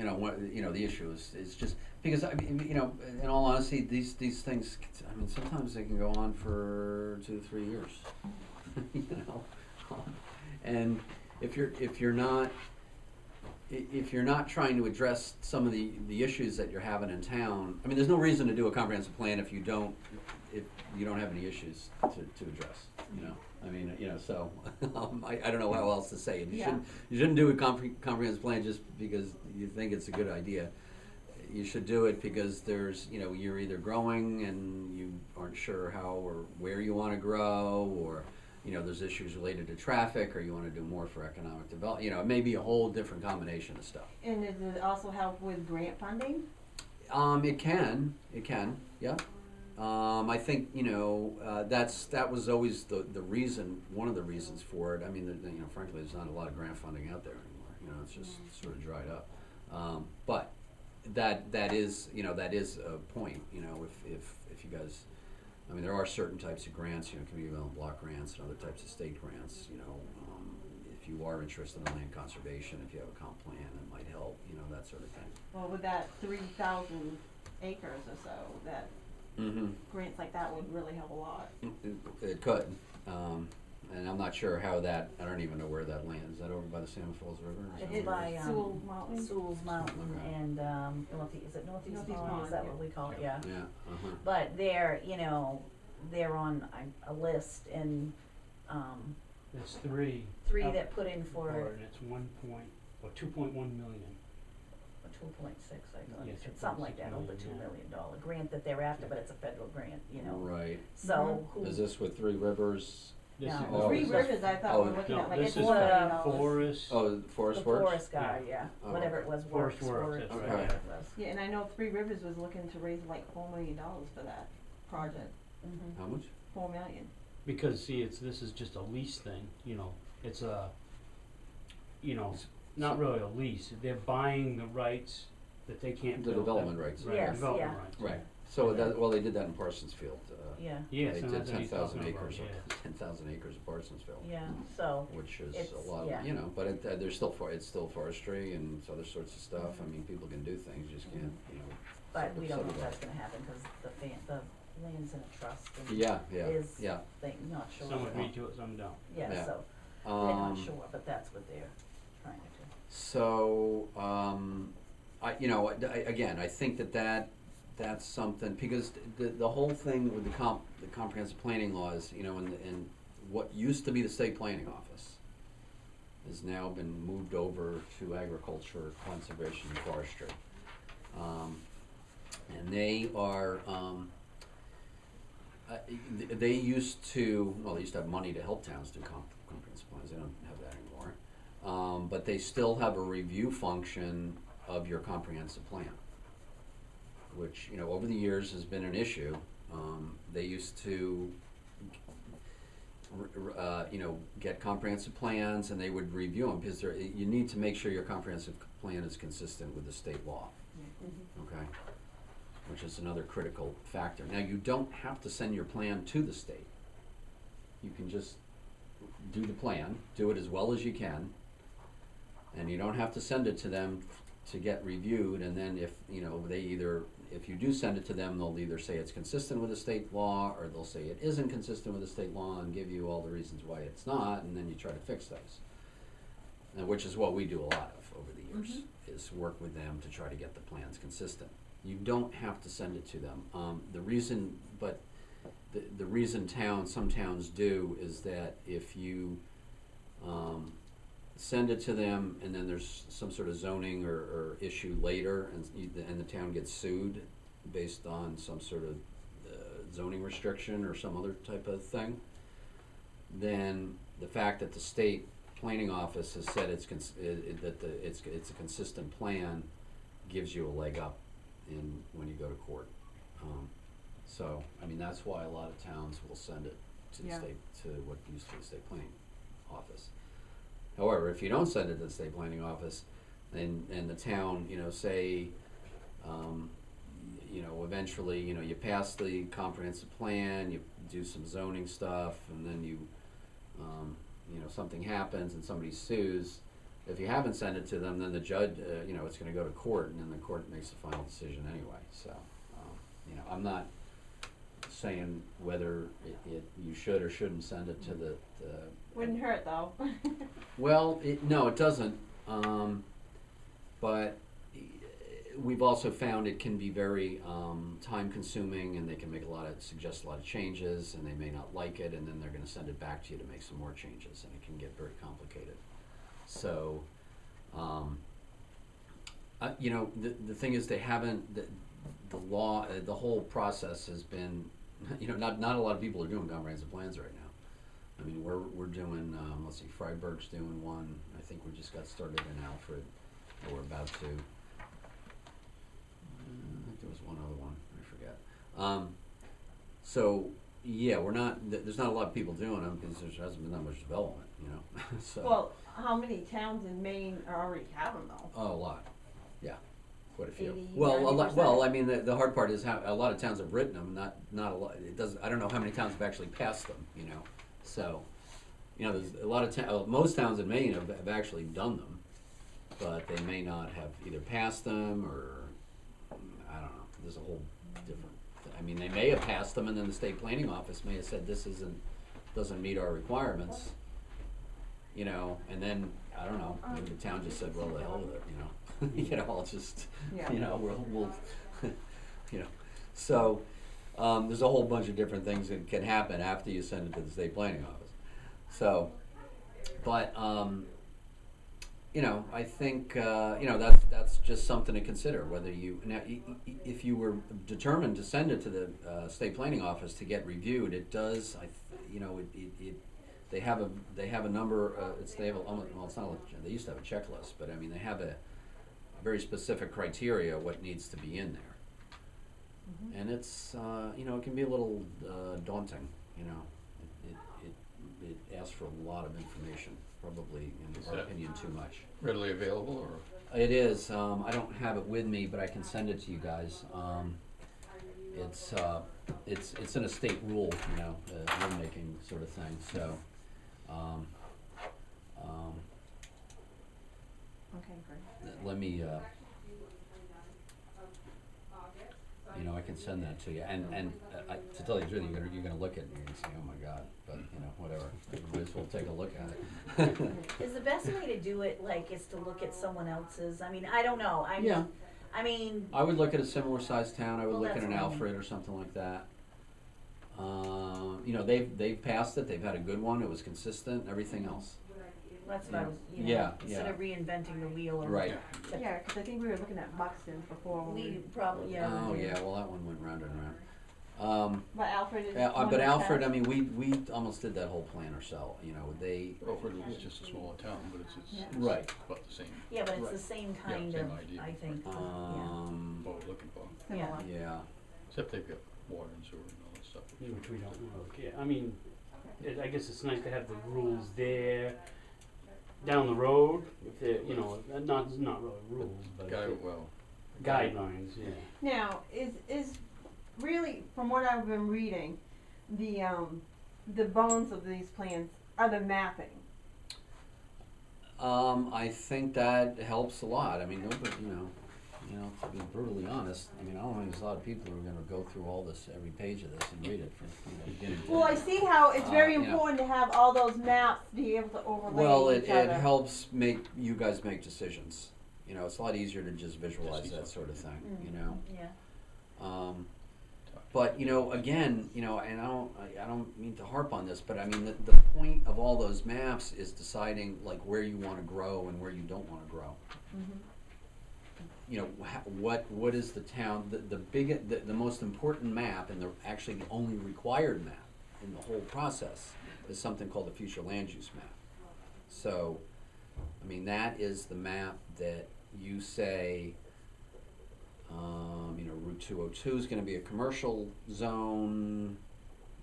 the issue is just because I mean, in all honesty, these things. I mean, sometimes they can go on for 2 to 3 years. you know, and if you're not trying to address some of the issues that you're having in town, I mean, there's no reason to do a comprehensive plan if you don't have any issues to address. I mean, so I don't know how else to say it. You shouldn't do a comprehensive plan just because you think it's a good idea. You should do it because there's, you're either growing and you aren't sure how or where you want to grow, or there's issues related to traffic, or you want to do more for economic development. It may be a whole different combination of stuff. And does it also help with grant funding? It can, yeah. I think that was always the reason, one of the reasons for it. I mean, frankly, there's not a lot of grant funding out there anymore. It's just sort of dried up. But that is a point. If you guys, I mean, there are certain types of grants. Community development block grants and other types of state grants. If you are interested in land conservation, if you have a comp plan, it might help. That sort of thing. Well, with that 3,000 acres or so, that grants like that would really help a lot. It could, and I'm not sure how that. I don't even know where that lands. Is that over by the Salmon Falls River? It's by Sewell Mountain. Sewell's Mountain Okay. and is it Northeast Pond? Pond, Is that yeah. what we call it? Yeah. Yeah. But they're on a list, and There's three. three up that put in for and it's 2.1 million. 2.6, I thought. Yeah, It's something like 2.6 that, over $2 million, million grant that they're after, but it's a federal grant, Right. So who? Is this with Three Rivers? This No. is Oh, Three is this- Rivers, I thought oh, we were looking no, at like this is $4 million. Forest. Oh, the Forest Works? forest guy, yeah, Oh. whatever it was, Forest Works, Works, that's right. whatever Okay. it was. Yeah, and I know Three Rivers was looking to raise like $4 million for that project. How much? $4 million. Because see, this is just a lease thing. It's a, not really a lease. They're buying the rights that they can't The build. development rights. Right, Yes, development yeah. rights. Right. So they did that in Parsonsfield. Yeah, Yes, They and did that's what he's 10,000 talking acres about, of 10,000 acres of Parsonsville. yeah, so, Which is It's- a lot, yeah. but there's still it's still forestry and other sorts of stuff. I mean, people can do things, you just can't, but we don't know if subdivide. that's gonna happen, cause the land's in a trust and Yeah, is, yeah. they not sure. Some agree to it, some don't. Yeah, Yeah. so, they're not Um, sure, but that's what they're trying to do. So, again, I think that's something, because the whole thing with the comprehensive planning laws, and what used to be the state planning office has now been moved over to agriculture, conservation, and forestry. And they are, they used to have money to help towns do comprehensive plans. They don't have that anymore. But they still have a review function of your comprehensive plan, which, over the years has been an issue. They used to, get comprehensive plans, and they would review them, because you need to make sure your comprehensive plan is consistent with the state law, okay? Which is another critical factor. Now, you don't have to send your plan to the state. You can just do the plan, do it as well as you can, and you don't have to send it to them to get reviewed. And then if you do send it to them, they'll either say it's consistent with the state law, or they'll say it isn't consistent with the state law and give you all the reasons why it's not, and then you try to fix those. Which is what we do a lot of over the years, is work with them to try to get the plans consistent. You don't have to send it to them. The reason some towns do is that if you send it to them and then there's some sort of zoning or issue later, and the town gets sued based on some sort of zoning restriction or some other type of thing, then the fact that the state planning office has said it's a consistent plan gives you a leg up when you go to court. So, I mean, that's why a lot of towns will send it to the state, to what used to be the state planning office. However, if you don't send it to the state planning office, and the town, say, eventually, you pass the comprehensive plan, you do some zoning stuff, and then something happens and somebody sues, If you haven't sent it to them, then the judge, you know, it's gonna go to court, and then the court makes the final decision anyway, so, you know, I'm not saying whether you should or shouldn't send it to the Wouldn't hurt though. well, no, it doesn't, but we've also found it can be very time consuming, and they can suggest a lot of changes, and they may not like it, and then they're gonna send it back to you to make some more changes, and it can get very complicated. So, you know, the thing is, they haven't, the law, the whole process has been, you know, not a lot of people are doing comprehensive plans right now. I mean, we're doing, let's see, Freiburg's doing one. I think we just got started in Alfred, or we're about to. I think there was one other one, I forget. So, yeah, there's not a lot of people doing them because there hasn't been that much development, you know. So. Well, how many towns in Maine already have them though? Oh, a lot, yeah, quite a few. 80, Well, a lot. 90%. Well, I mean, the hard part is how a lot of towns have written them. Not a lot. It doesn't. I don't know how many towns have actually passed them. You know, so you know, there's a lot of most towns in Maine have actually done them, but they may not have either passed them or I don't know. There's a whole different. I mean, they may have passed them, and then the state planning office may have said this doesn't meet our requirements. You know, and then I don't know. Maybe the town just said, "Well, the hell with it," you know. You know, I'll just, Yeah. you know, we'll you know. So there's a whole bunch of different things that can happen after you send it to the state planning office. So, but you know, I think you know that's just something to consider. Whether you now, if you were determined to send it to the state planning office to get reviewed, it does. You know, they have a number. Well, it's not. They used to have a checklist, but I mean, they have a very specific criteria what needs to be in there, and it's you know, it can be a little daunting. You know, it asks for a lot of information, probably in our opinion too much. Readily available, or? It is. I don't have it with me, but I can send it to you guys. It's in a state rule, you know, rulemaking sort of thing. So. Okay, great. Let me, you know, I can send that to you, and to tell you the truth, you're gonna look at it and you're gonna say, oh my God, but, you know, whatever, you might as well take a look at it. Is the best way to do it, like, is to look at someone else's? I mean, I don't know. Yeah. I mean, I would look at a similar sized town, I would Well, look at that's an what I mean. Alfred or something like that. You know, they've passed it, they've had a good one, it was consistent, everything else. that's what I was, you know, Yeah, instead yeah. of reinventing the wheel or. Right. Yeah, because I think we were looking at Buxton before. When We probably, yeah. Oh, we did. yeah, well, that one went round and round. But Alfred is. But one of Alfred, the I mean, we almost did that whole plan ourselves, you know, Alfred is just a smaller town, but it's Yeah. Right. about the same, Yeah, but it's Right. the same Yeah, kind same of, idea. I think, yeah. what we're looking for. similar. Yeah. Except they've got water and sewer and all that stuff. Which we don't know. Yeah, I mean, I guess it's nice to have the rules there down the road. If they're, you know, not really rules, but Well, guidelines. Yeah. Now, is really, from what I've been reading, the bones of these plans are the mapping. I think that helps a lot. I mean, nobody, you know, to be brutally honest, I mean, I don't think there's a lot of people who are going to go through all this, every page of this, and read it from beginning to Well, I end. see how it's very you know. important to have all those maps be able to overlay Well, each it other. helps make you guys make decisions. You know, it's a lot easier to just visualize that sort of thing. You know. Yeah. But you know, again, you know, and I don't mean to harp on this, but I mean the point of all those maps is deciding like where you want to grow and where you don't want to grow. You know, what is the town? The most important map, and actually the only required map in the whole process is something called the future land use map. So, I mean, that is the map that you say. You know, Route 202 is going to be a commercial zone.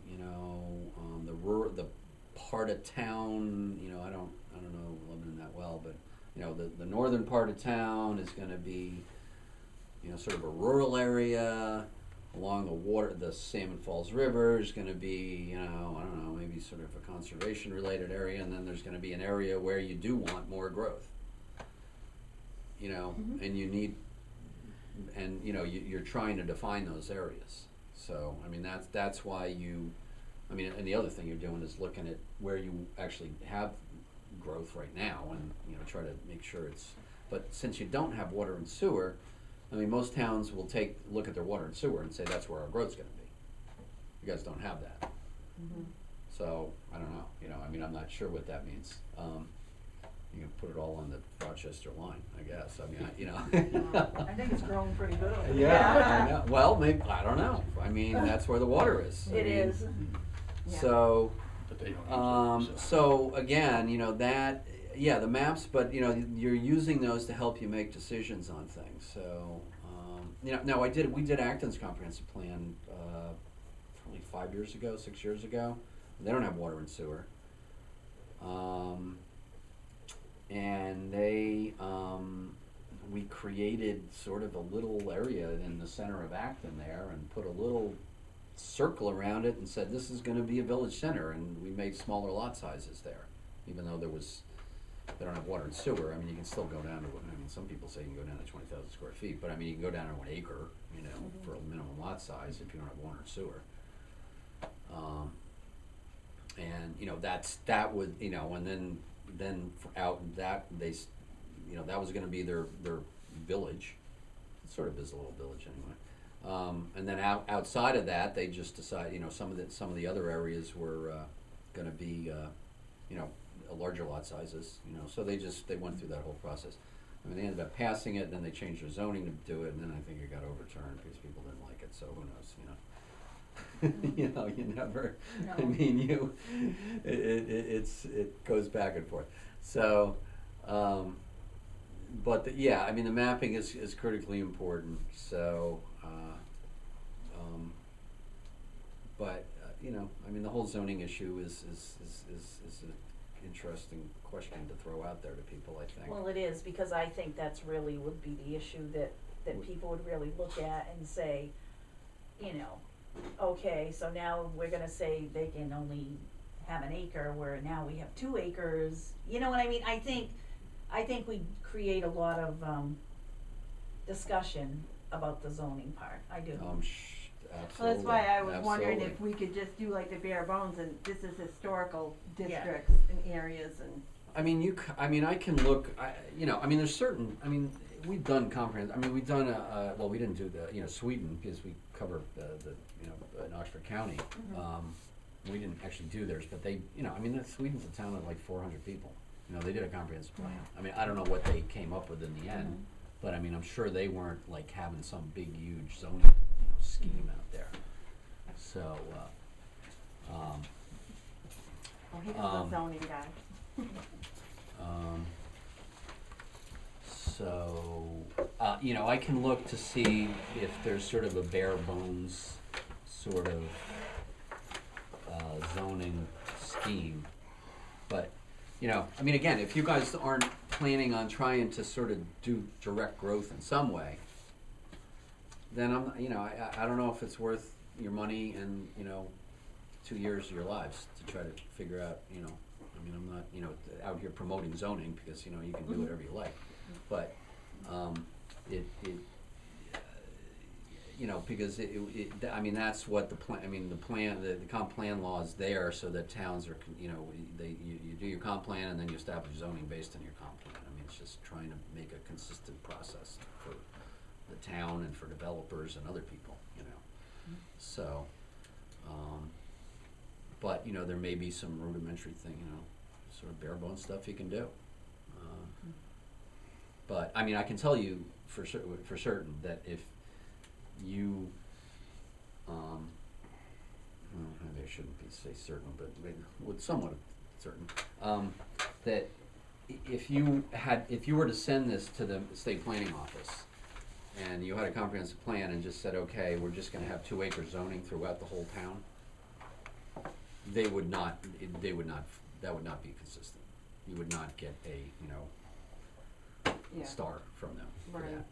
You know, the part of town. You know, I don't know Lebanon that well, but you know, the northern part of town is going to be, you know, sort of a rural area along the Salmon Falls River is going to be, you know, I don't know, maybe sort of a conservation related area, and then there's going to be an area where you do want more growth. you know, Mhm. and you need, and, you know, you're trying to define those areas. So, I mean, that's why you, I mean, and the other thing you're doing is looking at where you actually have growth right now and, you know, try to make sure it's, but since you don't have water and sewer, I mean, most towns will look at their water and sewer and say that's where our growth's gonna be. You guys don't have that. Mhm. So, I don't know, you know, I mean, I'm not sure what that means. You can put it all on the Rochester line, I guess, I mean, you know. I think it's grown pretty good over there. Yeah, I know. Well, maybe, I don't know, I mean, that's where the water is. I It mean, is. Yeah. So, But they don't use it, so again, you know, that, yeah, the maps, but, you know, you're using those to help you make decisions on things, so, you know, no, we did Acton's comprehensive plan, probably 5 years ago, 6 years ago. They don't have water and sewer. And we created sort of a little area in the center of Acton there and put a little circle around it and said, this is gonna be a village center, and we made smaller lot sizes there, even though they don't have water and sewer. I mean, you can still go down to, I mean, some people say you can go down to 20,000 square feet, but I mean, you can go down to 1 acre, you know, for a minimum lot size if you don't have water and sewer. And, you know, that would, you know, and then out that, you know, that was gonna be their village. It sort of is a little village anyway. And then outside of that, they just decided, you know, some of the other areas were gonna be, you know, larger lot sizes, you know, so they went through that whole process. I mean, they ended up passing it, and then they changed their zoning to do it, and then I think it got overturned because people didn't like it, so who knows, you know. You know, you never, I No. mean, it goes back and forth. So, but yeah, I mean, the mapping is critically important, so, but, you know, I mean, the whole zoning issue is an interesting question to throw out there to people, I think. Well, it is, because I think that's really would be the issue that people would really look at and say, you know, okay, so now we're gonna say they can only have an acre, where now we have 2 acres, you know what I mean? I think we create a lot of, discussion about the zoning part, I do. Absolutely. Well, that's why I was wondering absolutely. if we could just do like the bare bones, and this is historical Yeah. districts and areas and. I mean, I mean, I can look, you know, I mean, there's certain, I mean, we've done comprehensive, I mean, we've done, well, we didn't do the, you know, Sweden, because we cover the, you know, in Oxford County. We didn't actually do theirs, but they, you know, I mean, Sweden's a town of like 400 people. You know, they did a comprehensive plan. I mean, I don't know what they came up with in the end, but I mean, I'm sure they weren't like having some big, huge zoning, you know, scheme out there. So, Oh, he was Um, a zoning guy. So, you know, I can look to see if there's sort of a bare bones sort of zoning scheme. But, you know, I mean, again, if you guys aren't planning on trying to sort of do direct growth in some way, then you know, I don't know if it's worth your money and, you know, 2 years of your lives to try to figure out, you know, I mean, I'm not, you know, out here promoting zoning because, you know, you can do whatever you like. But, you know, because I mean, that's what the plan, I mean, the comp plan law is there so that towns are, you know, you do your comp plan and then you establish zoning based on your comp plan. I mean, it's just trying to make a consistent process for the town and for developers and other people, you know. So, but, you know, there may be some rudimentary thing, you know, sort of bare bones stuff you can do. But, I mean, I can tell you for certain that if you, well, maybe I shouldn't say certain, but maybe with somewhat certain, that if you were to send this to the state planning office and you had a comprehensive plan and just said, okay, we're just gonna have 2 acre zoning throughout the whole town, that would not be consistent. You would not get a, you know, Yeah. star from them for Right. that.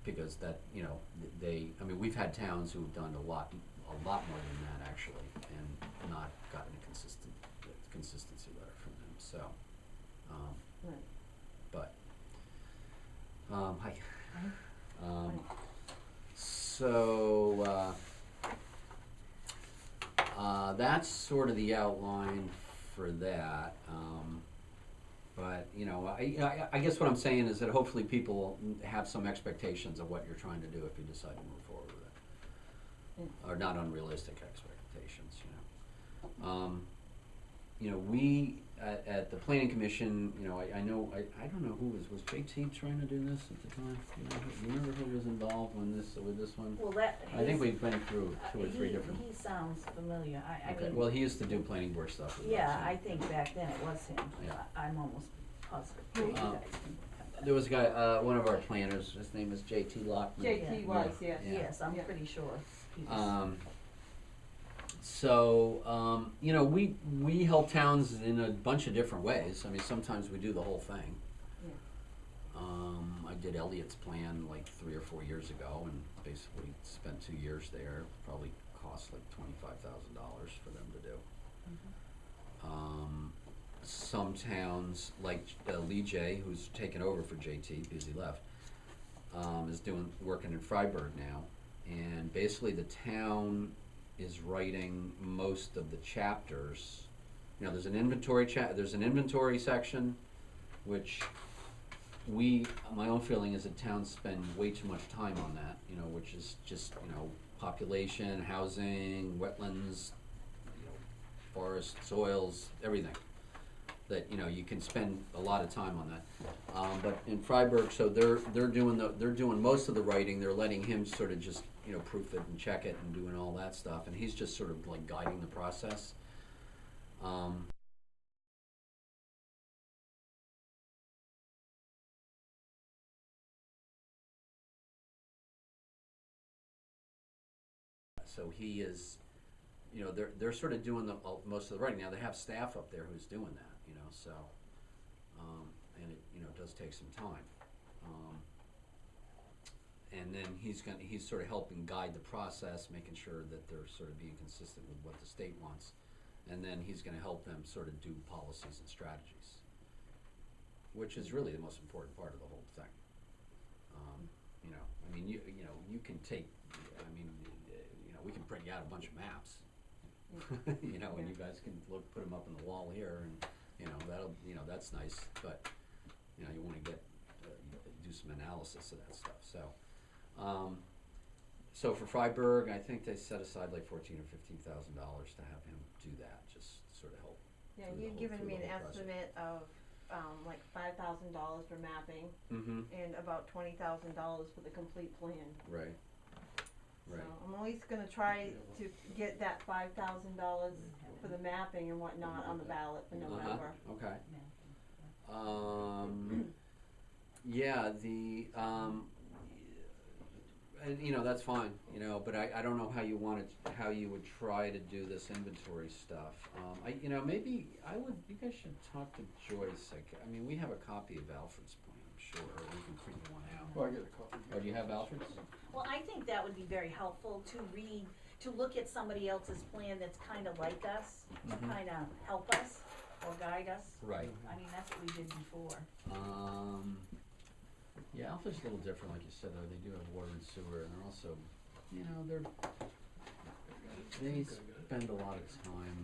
Because that, you know, I mean, we've had towns who've done a lot more than that actually, and not gotten a consistency letter from them, so, Right. but, Hi. So, that's sort of the outline for that. But, you know, I guess what I'm saying is that hopefully people have some expectations of what you're trying to do if you decide to move forward with it. Or not unrealistic expectations, you know. You know, we, at the planning commission, you know, I don't know who was JT trying to do this at the time? You remember who was involved with this one? Well, that. I think we've been through two or three different. He sounds familiar, I Okay, mean. well, he used to do planning board stuff with us. Yeah, I think back then it was him. Yeah. I'm almost positive. You guys can- There was a guy, one of our planners, his name is JT Lockman. JT Wise, yes. Yeah. Yes, I'm Yeah. pretty sure he was. So, you know, we help towns in a bunch of different ways. I mean, sometimes we do the whole thing. Yeah. I did Elliot's plan like 3 or 4 years ago and basically spent 2 years there. Probably cost like $25,000 for them to do. Some towns, like Lee J, who's taken over for JT because he left, is working in Freiburg now. And basically the town is writing most of the chapters. You know, there's an inventory section, which my own feeling is that towns spend way too much time on that, you know, which is just, you know, population, housing, wetlands, you know, forests, soils, everything. That, you know, you can spend a lot of time on that. But in Freiburg, so they're doing most of the writing. They're letting him sort of just, you know, proof it and check it and doing all that stuff, and he's just sort of like guiding the process. So he is, you know, they're sort of doing most of the writing now. They have staff up there who's doing that, you know. So, and it, you know, does take some time. And then he's sort of helping guide the process, making sure that they're sort of being consistent with what the state wants. And then he's going to help them sort of do policies and strategies, which is really the most important part of the whole thing. You know, I mean, you can take, I mean, you know, we can print you out a bunch of maps, you know, and you guys can put them up on the wall here, and you know, that's nice. But you know, you want to do some analysis of that stuff. So for Freiburg, I think they set aside like $14,000 or $15,000 to have him do that, just to sort of help. Yeah, through the you'd whole- given through me the an whole process. estimate of, like $5,000 for mapping and about $20,000 for the complete plan. Right. Right. So I'm at least gonna try to get that $5,000 for the mapping and whatnot on the ballot for November. Okay. Yeah. Yeah, and you know, that's fine, you know, but I don't know how you would try to do this inventory stuff. You know, maybe you guys should talk to Joyce. I mean, we have a copy of Alfred's plan, I'm sure, or we can print one out. Well, I get a copy. Oh, do you have Alfred's? Well, I think that would be very helpful to look at somebody else's plan that's kind of like us, to kind of help us or guide us. Right. I mean, that's what we did before. Yeah, Alpha's a little different, like you said, though. They do have water and sewer, and they're also, you know, they spend a lot of time,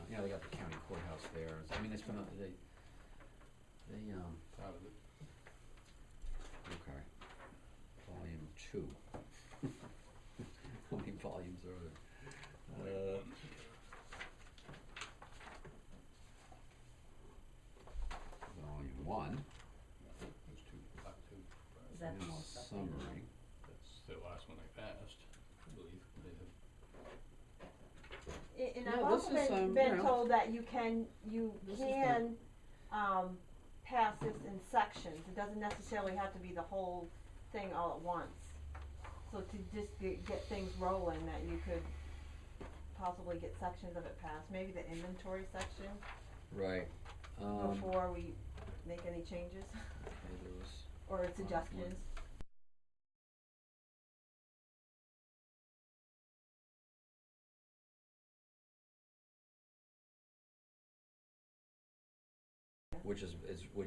you know, they got the county courthouse there. I mean, they spend, Part of it. okay. Volume 2. How many volumes are there? Volume 1. There's part two. Is that the And most updated one? summary. That's the last one they passed, I believe. And Yeah, I've this also is, been you know, told that you can This is pass this in sections. It doesn't necessarily have to be the whole thing all at once. So to just get things rolling, that you could possibly get sections of it passed, maybe the inventory section, Right. before we make any changes Okay, there was, or suggestions. which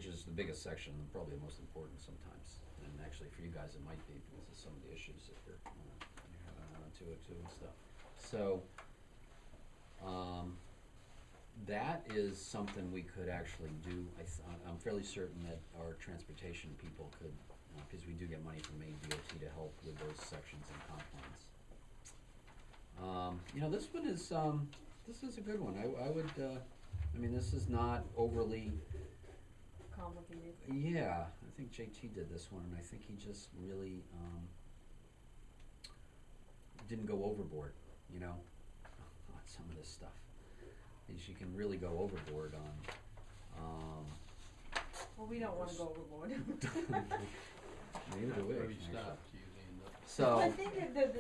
is the biggest section, and probably the most important sometimes. And actually, for you guys, it might be because of some of the issues that you're having on 202 and stuff. So, that is something we could actually do. I'm fairly certain that our transportation people could, because we do get money from Maine DOT to help with those sections and comp plans. This one is, this is a good one. I would, this is not overly, Complicated. yeah, I think JT did this one, and I think he just really, didn't go overboard, on some of this stuff. Is you can really go overboard on, Well, we don't wanna go overboard. neither do we, Where you actually. stop, you end up. Well, I So, think that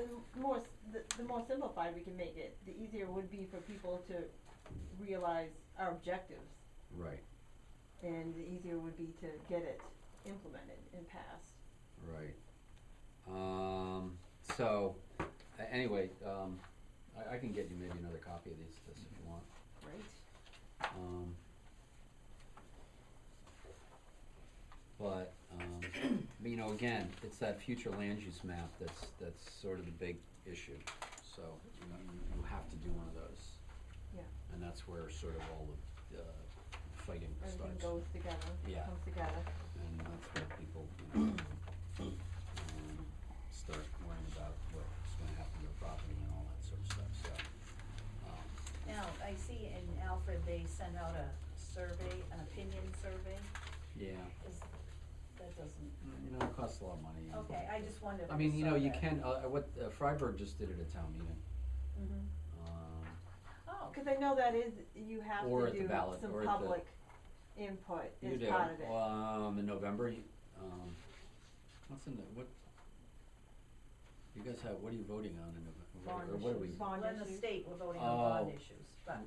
the more simplified we can make it, the easier it would be for people to realize our objectives, right, and the easier it would be to get it implemented and passed. right. So, anyway, I can get you maybe another copy of this if you want. Right. But again, it's that future land use map that's sort of the big issue. So you have to do one of those. Yeah. And that's where sort of all the fighting Everything starts. goes together, Yeah. comes together. And that's where people, start worrying about what's gonna happen to the property and all that sort of stuff, so. Now, I see in Alfred, they send out a survey, an opinion survey, Yeah, that doesn't, it costs a lot of money. and- okay, I just wondered if I mean, you saw you that. can, Freiburg just did it at town meeting. Mhm. Um, Oh, Cause I know that is, you have Or to at the do ballot, some or at the- public input You as do. part of it. In November, what's in the, what, you guys have, what are you voting on in November? Bond Or what are we? issues. Bond well, in the issues. state, we're voting on bond Oh. issues, but,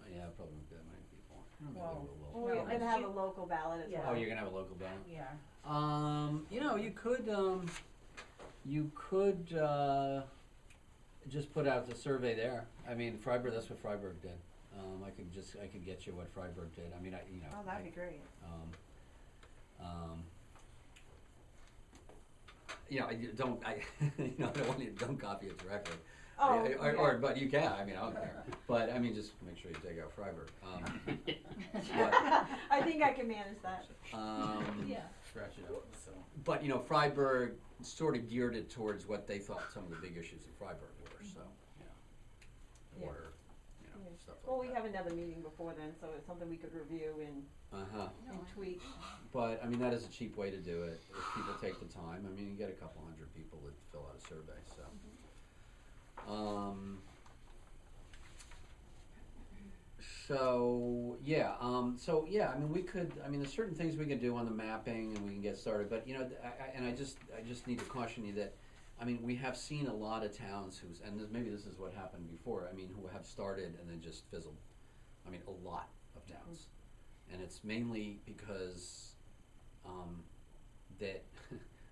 Yeah, probably won't be that many people. Maybe Well, a little. Well, we're Well, gonna and have you- a local ballot as Yeah. well. Oh, you're gonna have a local ballot? yeah. You could, just put out the survey there. I mean, Freiburg, that's what Freiburg did. I could get you what Freiburg did. I mean, Oh, that'd be great. don't copy it directly. Oh, Or, but you can, I don't care. But, just make sure you take out Freiburg. I think I can manage that. Yeah. Scratch it out, so. But, Freiburg sort of geared it towards what they thought some of the big issues in Freiburg were, so, Yeah. water, Yeah. stuff like that. Well, we have another meeting before then, so it's something we could review and tweak. But, that is a cheap way to do it, if people take the time. You get a couple hundred people that fill out a survey, so. We could, there's certain things we can do on the mapping and we can get started, but, I just need to caution you that, we have seen a lot of towns maybe this is what happened before, who have started and then just fizzled. A lot of towns. And it's mainly because, that,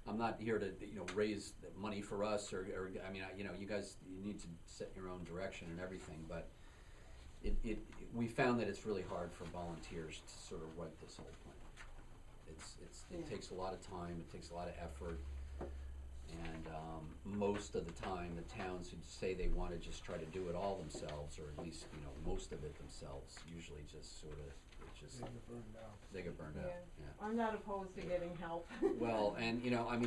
I'm not here to, raise the money for us or you guys, you need to set your own direction and everything, but we found that it's really hard for volunteers to sort of write this whole plan. It Yeah. takes a lot of time, it takes a lot of effort, and, most of the time, the towns who say they wanna just try to do it all themselves, or at least, most of it themselves, usually just sort of, they get burned out, yeah. I'm not opposed to getting help. Well, and,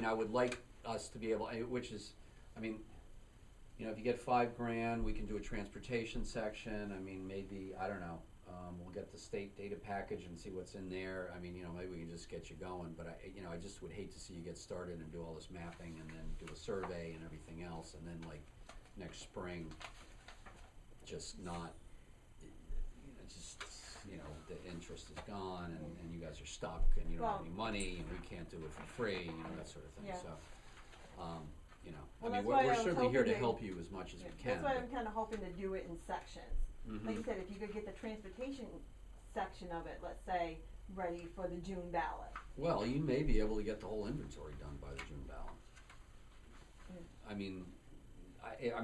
I would like us to be able, which is, if you get $5,000, we can do a transportation section, maybe, I don't know, we'll get the state data package and see what's in there, maybe we can just get you going, but I just would hate to see you get started and do all this mapping and then do a survey and everything else, and then like, next spring, just not, the interest is gone, and you guys are stuck, and you don't have Well- any money, and we can't do it for free, that sort of thing, Yeah. so, Well, that's we're why I was certainly here to hoping to- help you as much as we Yeah, can. That's why but- I'm kinda hoping to do it in sections. Mhm. Like you said, if you could get the transportation section of it, let's say, ready for the June ballot. Well, you may be able to get the whole inventory done by the June ballot.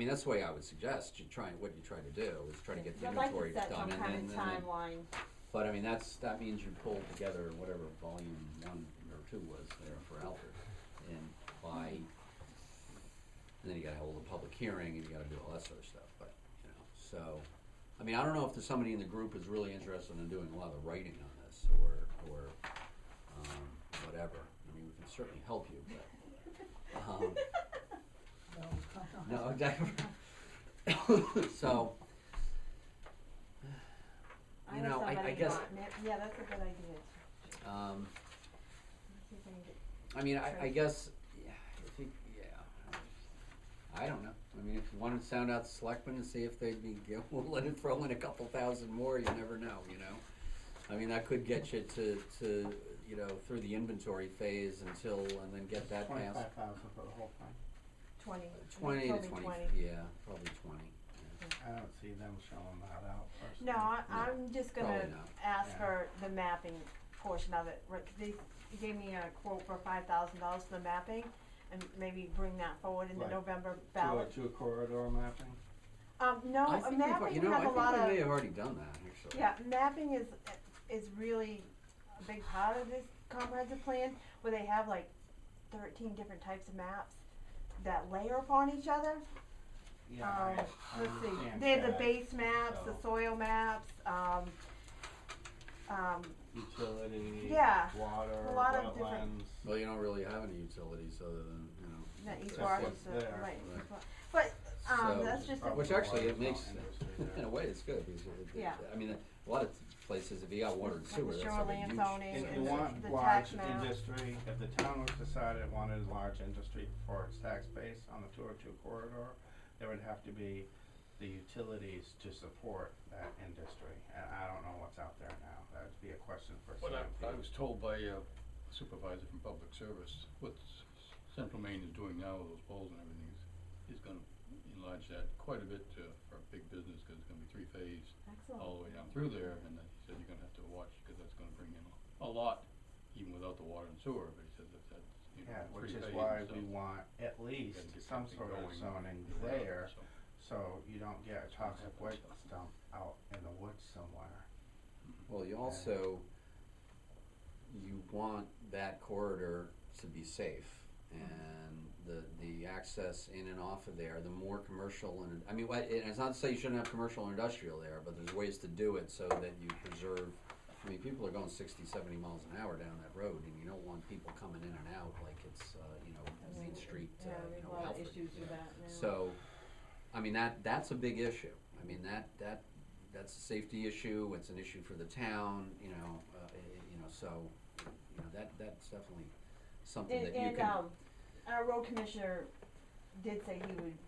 That's the way I would suggest what you try to do, is try to get the I'd like to inventory set done, some and kind then, of timeline But I mean, that means you pull together whatever volume 1 or 2 was there for Alfred, and then you gotta hold a public hearing, and you gotta do all that sort of stuff, but, you know, so, I mean, I don't know if there's somebody in the group who's really interested in doing a lot of the writing on this, or whatever, I mean, we can certainly help you, but, no, exactly. So, I you know know, I somebody guess, yeah, that's a good idea. um, Let's see if I can get- I mean, I guess, yeah, if you, yeah, I don't know. I mean, if you wanted to sound out the selectmen and see if they'd be willing to throw in a couple thousand more, you never know, you know? I mean, that could get you to, you know, through the inventory phase and then get that passed. 25,000 for the whole thing. 20. 20 You to told me 20, yeah, probably 20. I don't see them showing that out No, personally. I'm just gonna Probably not. ask Yeah. for the mapping portion of it, right, 'cause they gave me a quote for $5,000 for the mapping, and maybe bring that forward in the Right. November ballot. To a corridor mapping? No, I a think mapping you know, have I a think lot they may of, have already done that, actually. yeah, mapping is really a big part of this comprehensive plan, where they have like 13 different types of maps that layer upon each other. Yeah, I Let's see, understand they have the that. base maps, the So- soil maps, Utility, Yeah, water, a lot of different- wetlands. Well, you don't really have any utilities other than, you know. that East That's Rochester, what's there. right, Right. East Ro- but, So- that's just, Probably Which actually, it water's not makes, industry in there. a way, it's good, because Yeah. I mean, a lot of places, if you got water and Like sewer, the that's like a shoreline huge. zoning If and you the- want the large tax map. industry, if the town was decided it wanted large industry for its tax base on the 202 corridor, there would have to be the utilities to support that industry, and I don't know what's out there now. That would be a question for What I CMP. was told by a supervisor from public service, what Central Maine is doing now with those poles and everything is gonna enlarge that quite a bit for big business, cause it's gonna be 3-phase excellent. all the way down through there, and then he said you're gonna have to watch, cause that's gonna bring in a lot, even without the water and sewer, but he said that's, you know, Yeah, which 3-phase is and why stuff. we want at You least gotta get some something sort of going zoning around, there, so. so you don't get a toxic waste dump out in the woods somewhere. Well, you also, you want that corridor to be safe, and the access in and off of there, the more commercial and, I mean, and it's not to say you shouldn't have commercial or industrial there, but there's ways to do it so that you preserve, I mean, people are going 60, 70 miles an hour down that road, and you don't want people coming in and out like it's, you know, Main Street, Yeah, we you have know, a lot of Alfred. issues with that now. So, I mean, that's a big issue. I mean, that's a safety issue, it's an issue for the town, you know, so, you know, that's definitely something that you And, can. our road commissioner did say he would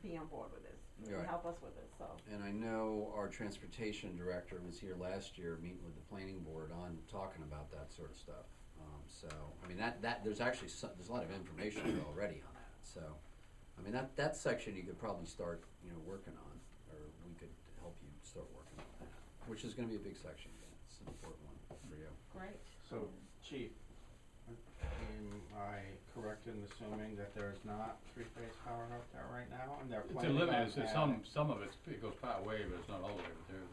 be on board with this, and Right. help us with it, so. And I know our transportation director was here last year meeting with the planning board on talking about that sort of stuff. So, I mean, that, there's actually there's a lot of information there already on that, so, I mean, that section you could probably start, you know, working on, or we could help you start working on that, which is gonna be a big section, yeah, it's an important one for you. Great. So, Chief, am I correct in assuming that there is not 3-phase power out there right now, and they're It's a planning on limit, it's adding? some of it goes part way, but it's not all the way through.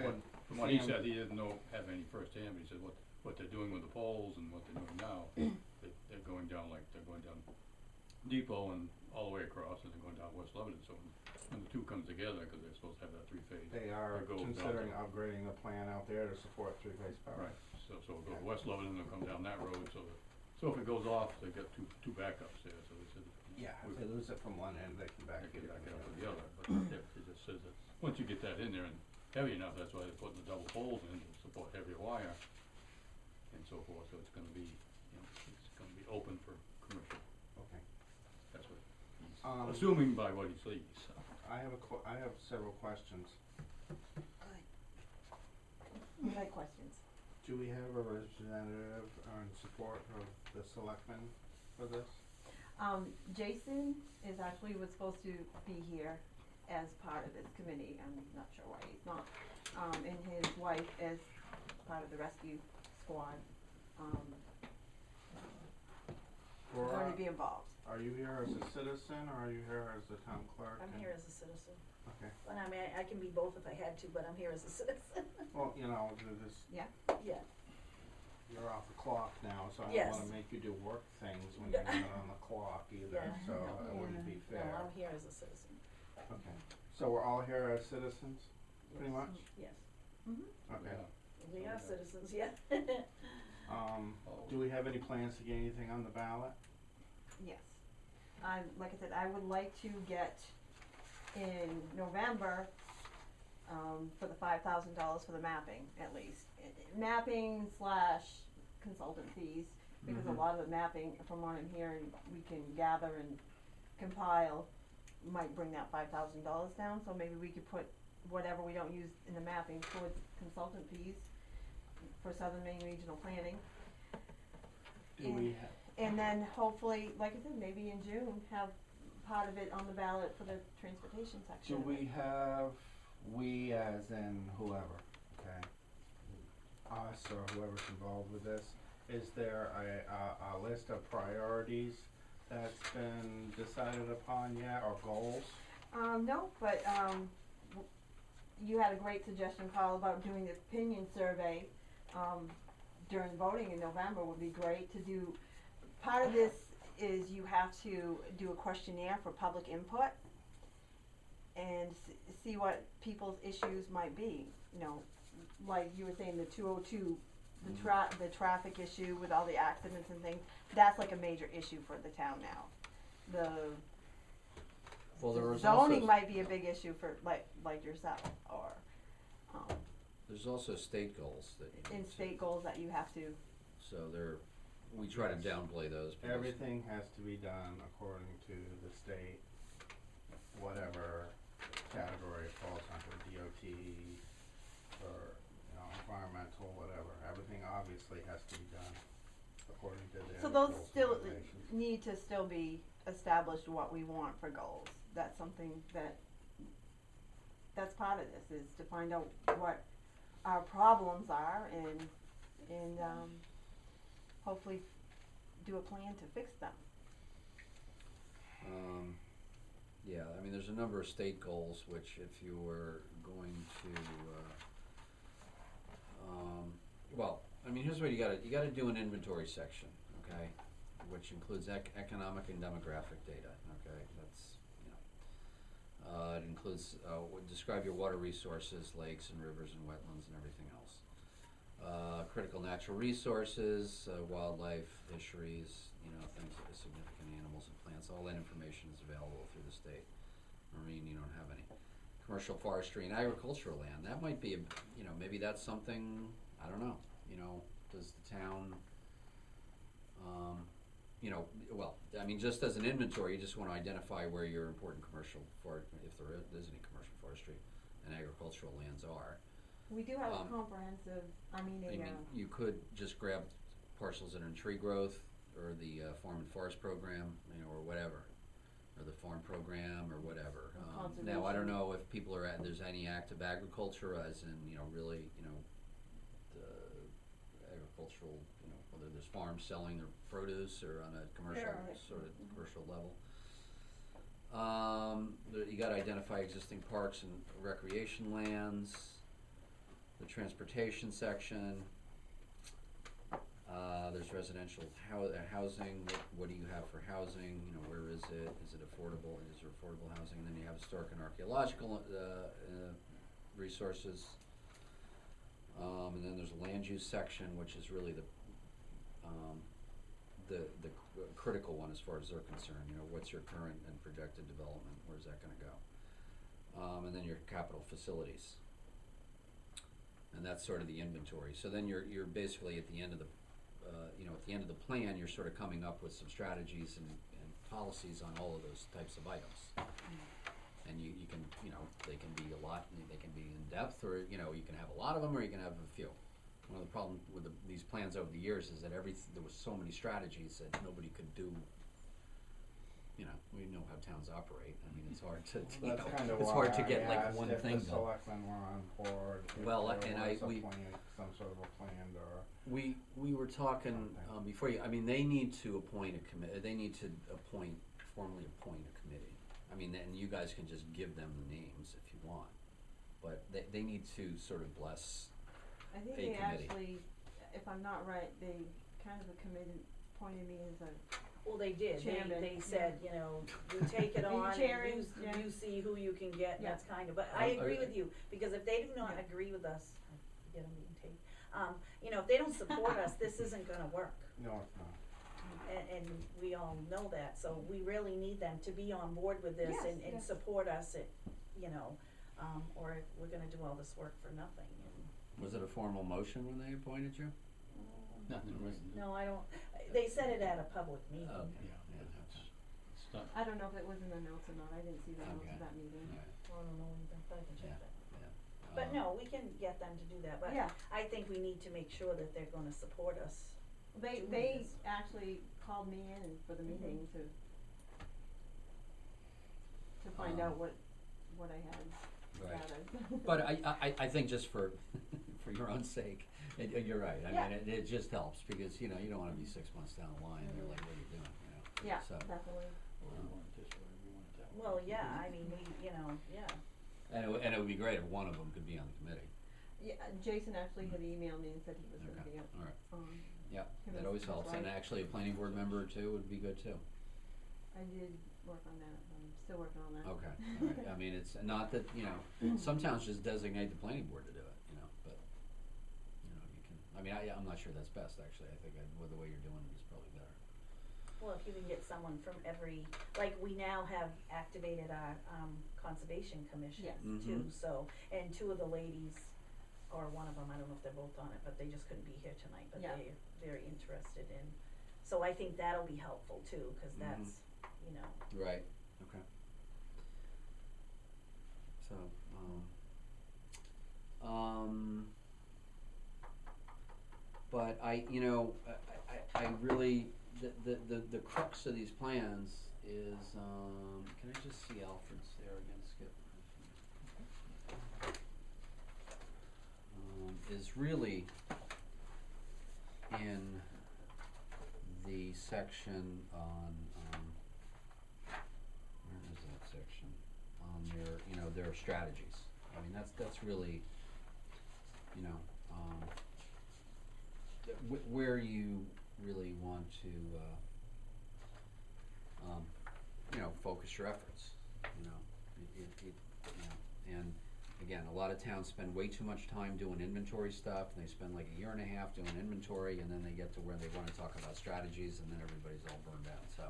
Good. From what he CM said, he didn't have any firsthand, but he said what they're doing with the poles and what they're doing now, they're going down Depot and all the way across, and they're going down West Lebanon, so when the two comes together, cause they're supposed to have that 3-phase. They are that goes down considering to- upgrading the plan out there to support 3-phase power. Right, so it'll go to West Lebanon, they'll come down that road, so if it goes off, they got two backups there, so they said. Yeah, if they lose it from one end, they can back They it can up. back it up to the other, but it just says that, once you get that in there and heavy enough, that's why they're putting the double poles in to support heavier wire and so forth, so it's gonna be, you know, it's gonna be open for commercial, Okay. that's what Um, he's assuming by what he sees, so. I have several questions. You had questions? Do we have a representative in support of the selectmen for this? Jason is actually was supposed to be here as part of this committee, I'm not sure why he's not. And his wife as part of the rescue squad, For going our, to be involved. Are you here as a citizen or are you here as the town clerk? I'm here as a citizen. Okay, But I mean, I can be both if I had to, but I'm here as a citizen. well, you know, this, Yeah. you're off the clock now, so I don't Yes. wanna make you do work things when you're not on the clock either, Yeah. so it wouldn't be No, fair. I'm here as a citizen. Okay, so we're all here as citizens, pretty Yes. much? Yes. Okay. Yeah. We are Okay. citizens, yeah. Do we have any plans to get anything on the ballot? Yes. Like I said, I would like to get in November, for the $5,000 for the mapping, at least. Mapping / consultant fees, because a Mhm. lot of the mapping, from what I'm hearing, we can gather and compile, might bring that $5,000 down, so maybe we could put whatever we don't use in the mapping towards consultant fees for Southern Maine Regional Planning. Do we ha- And then hopefully, like I said, maybe in June, have part of it on the ballot for the transportation section. do of we it. have, we as in whoever, okay? Us or whoever's involved with this, is there a list of priorities that's been decided upon yet, or goals? No, but, you had a great suggestion, Paul, about doing the opinion survey, during voting in November would be great to do. Part of this is you have to do a questionnaire for public input and see what people's issues might be, you know, like you were saying, the 202, the traffic issue with all the accidents and things, that's like a major issue for the town now. The Well, there was zoning also, might be a big issue for like yourself, or there's also state goals that you in need to- state goals that you have to. So there, we try to Yes. downplay those because Everything has to be done according to the state, whatever category it falls under, DOT, or, you know, environmental, whatever. Everything obviously has to be done according to their So those rules and still regulations. need to still be established what we want for goals. That's something that's part of this, is to find out what our problems are and hopefully do a plan to fix them. yeah, I mean, there's a number of state goals which if you were going to, well, I mean, here's what you gotta do an inventory section, okay? Which includes economic and demographic data, okay? That's, you know, it includes, describe your water resources, lakes and rivers and wetlands and everything else. Critical natural resources, wildlife, fisheries, you know, things like significant animals and plants, all that information is available through the state. Marine, you don't have any. Commercial forestry and agricultural land, that might be, you know, maybe that's something, I don't know, you know, does the town, you know, well, I mean, just as an inventory, you just wanna identify where your important commercial if there is any commercial forestry and agricultural lands are. We do have a Um, comprehensive, I mean, you could just grab parcels that are in tree growth, or the farm and forest program, you know, or whatever, or the farm program, or whatever. Or Now, I don't conservation. know if people are there's any active agriculture, as in, you know, really, you know, the agricultural, you know, whether there's farms selling their produce or on a commercial, Right. sort of commercial level. You gotta identify existing parks and recreation lands. The transportation section, there's residential housing, what do you have for housing, you know, where is it affordable, is there affordable housing, and then you have historic and archaeological, resources. And then there's a land use section, which is really the critical one as far as they're concerned, you know, what's your current and projected development, where's that gonna go? And then your capital facilities. And that's sort of the inventory. So then you're basically at the end of the, you know, at the end of the plan, you're sort of coming up with some strategies and policies on all of those types of items. And you can, you know, they can be they can be in depth, or, you know, you can have a lot of them, or you can have a few. One of the problems with these plans over the years is that there was so many strategies that nobody could do, you know, we know how towns operate. I mean, it's hard to, you That's know, kinda it's why hard to I get like asked one if thing the done. selectmen were on board, if Well, there and was a we- plan, some sort of a plan or. We were talking, before you, I mean, they need to appoint a they need to formally appoint a committee. I mean, and you guys can just give them the names if you want, but they need to sort of bless, I think a they committee. actually, if I'm not right, they kind of appointed me as a, Well, they did, Chairman, they said, you know, you take it Are you on chairing? and Yeah. you see who you can get, and Yeah. that's kind of, but I agree Okay. with you, because if they do not Yeah. agree with us, I forget I'm being taped, you know, if they don't support us, this isn't gonna work. No, it's not. And we all know that, so we really need them to be on board with this Yes, and yes. support us, you know, or we're gonna do all this work for nothing, and, was it a formal motion when they appointed you? Nothing written. no, I don't, they said it at a public meeting. Okay. Yeah, Yeah, it's not, I don't know if it was in the notes or not, I didn't see the notes Okay. of that meeting. Alright, I don't know either, but I can check Yeah. that. yeah. But no, we can get them to do that, but Yeah. I think we need to make sure that they're gonna support us. They doing they this. actually called me in for the meeting to find Um, out what I had Right. gathered. But I think just for, for your own sake, and you're right, I Yeah. mean, it just helps, because, you know, you don't wanna be 6 months down the line, and you're like, what are you doing, you know? Yeah, So, definitely. or we want it this way, we want it that way. Well, yeah, I mean, we, you know, yeah. and it would be great if one of them could be on the committee. Yeah, Jason actually had emailed me and said he was gonna Okay, be up. all right, yeah, him that and always his helps, and wife. actually a planning board member or two would be good too. I did work on that, I'm still working on that. Okay, all right, I mean, it's not that, you know, some towns just designate the planning board to do it, you know, but, you know, you can, I mean, I'm not sure that's best, actually, I think with the way you're doing it is probably better. Well, if you can get someone from every, like, we now have activated our, conservation commission Yes. too, Mhm. so, and two of the ladies, or one of them, I don't know if they're both on it, but they just couldn't be here tonight, but Yeah. they're very interested in, so I think that'll be helpful too, cause Mhm. that's, you know, Right, okay. So, but you know, I really, the crux of these plans is, can I just see Alfred's there again, Skip? Is really in the section on, where is that section? On their, you know, their strategies. I mean, that's really, you know, where you really want to, you know, focus your efforts, you know, you know, and again, a lot of towns spend way too much time doing inventory stuff, and they spend like a year and a half doing inventory, and then they get to where they wanna talk about strategies, and then everybody's all burned out, so.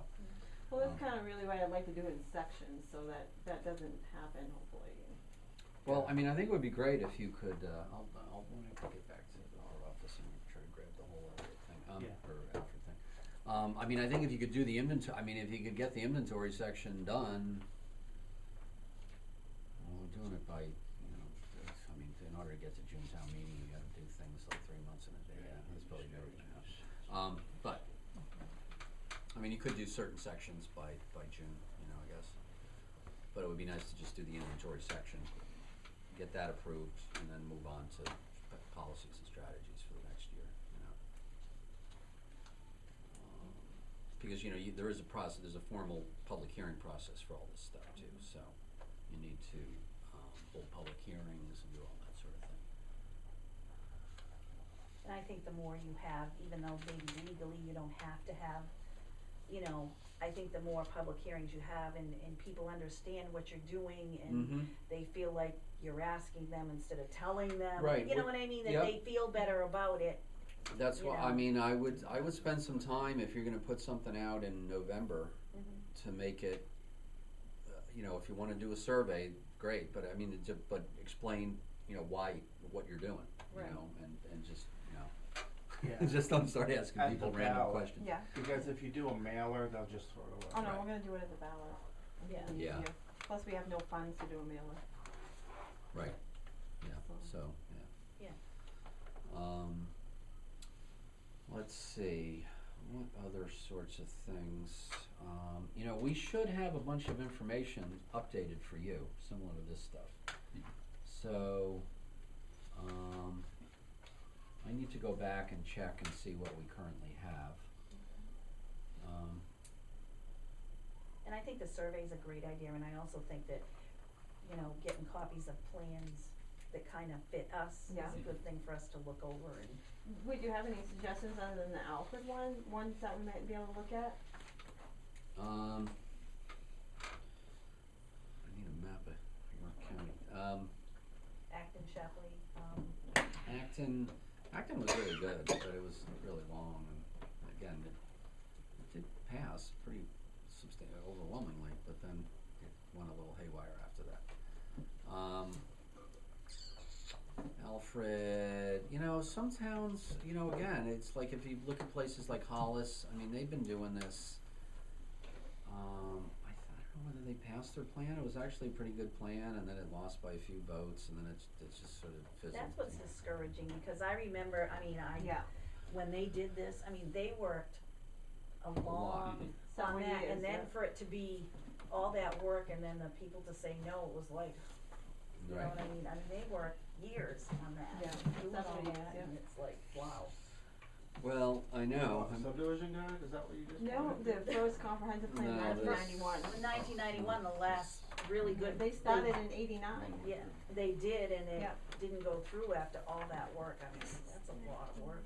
Well, that's kinda really why I'd like to do it in sections, so that doesn't happen, hopefully. Well, I mean, I think it would be great if you could, I'll when I get back to our office and try to grab the whole Alfred thing, Yeah. or Alfred thing. I mean, I think if you could do the inventory, I mean, if you could get the inventory section done, well, doing it by, you know, I mean, in order to get to June town meeting, you gotta do things like 3 months in advance, yeah, that's probably very enough. But, I mean, you could do certain sections by June, you know, I guess. But it would be nice to just do the inventory section, get that approved, and then move on to policies and strategies for the next year, you know. Because, you know, there is a process, there's a formal public hearing process for all this stuff too, so you need to, hold public hearings and do all that sort of thing. and I think the more you have, even though maybe legally you don't have to have, you know, I think the more public hearings you have and people understand what you're doing and Mhm. they feel like you're asking them instead of telling them. Right, You know we- what I mean? That yep. they feel better about it. That's You why, I know. mean, I would spend some time, if you're gonna put something out in November, to make it, you know, if you wanna do a survey, great, but I mean, but explain, you know, what you're doing, you Right. know, and just, you know, Yeah. just don't start asking At people the random ballot. questions. Yeah. Because if you do a mailer, they'll just throw it away. Oh, no, Right. we're gonna do it at the ballot. Yeah. It'll be Yeah. easier. Plus, we have no funds to do a mailer. Right, yeah, so, yeah. Let's see, what other sorts of things, You know, we should have a bunch of information updated for you, similar to this stuff. So, I need to go back and check and see what we currently have. And I think the survey's a great idea, and I also think that, you know, getting copies of plans that kinda fit us is Yeah. a good thing for us to look over and. Would you have any suggestions other than the Alfred ones that we might be able to look at? I need a map of York County. Acton, Shapley, Acton was really good, but it was really long, and again, it did pass pretty overwhelmingly, but then it went a little haywire after that. Alfred, you know, some towns, you know, again, it's like if you look at places like Hollis, I mean, they've been doing this. I don't know whether they passed their plan. It was actually a pretty good plan, and then it lost by a few votes, and then it's just sort of fizzled. that's what's discouraging, because I remember, Yeah, when they did this, I mean, they worked a long on several that, years, and then yeah. for it to be all that work, and then the people to say no, it was like, you know Right. what I mean? I mean, they worked years on that, Yeah, doing several all years, that, yeah. and it's like, wow. Well, I know. Subdivision guide, is that what you just? No, the first comprehensive plan, No, nineteen this- ninety-one. In 1991, the last really good. They started in '89. Yeah, they did, and it Yeah. didn't go through after all that work. I mean, that's a lot of work.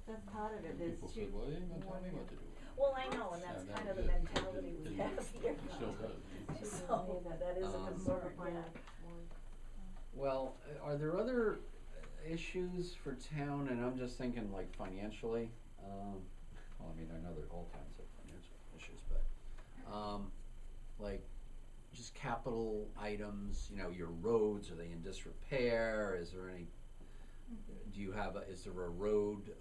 That's part of it, is People to. said, well, you ain't gonna tell me what to do. Well, I know, and that's Yeah, kind that of the was it. mentality we It have here. still does. So, that is a concern, yeah. Well, are there other issues for town, and I'm just thinking like financially, well, I mean, I know there are all kinds of financial issues, but, like, just capital items, you know, your roads, are they in disrepair, is there any, is there a road,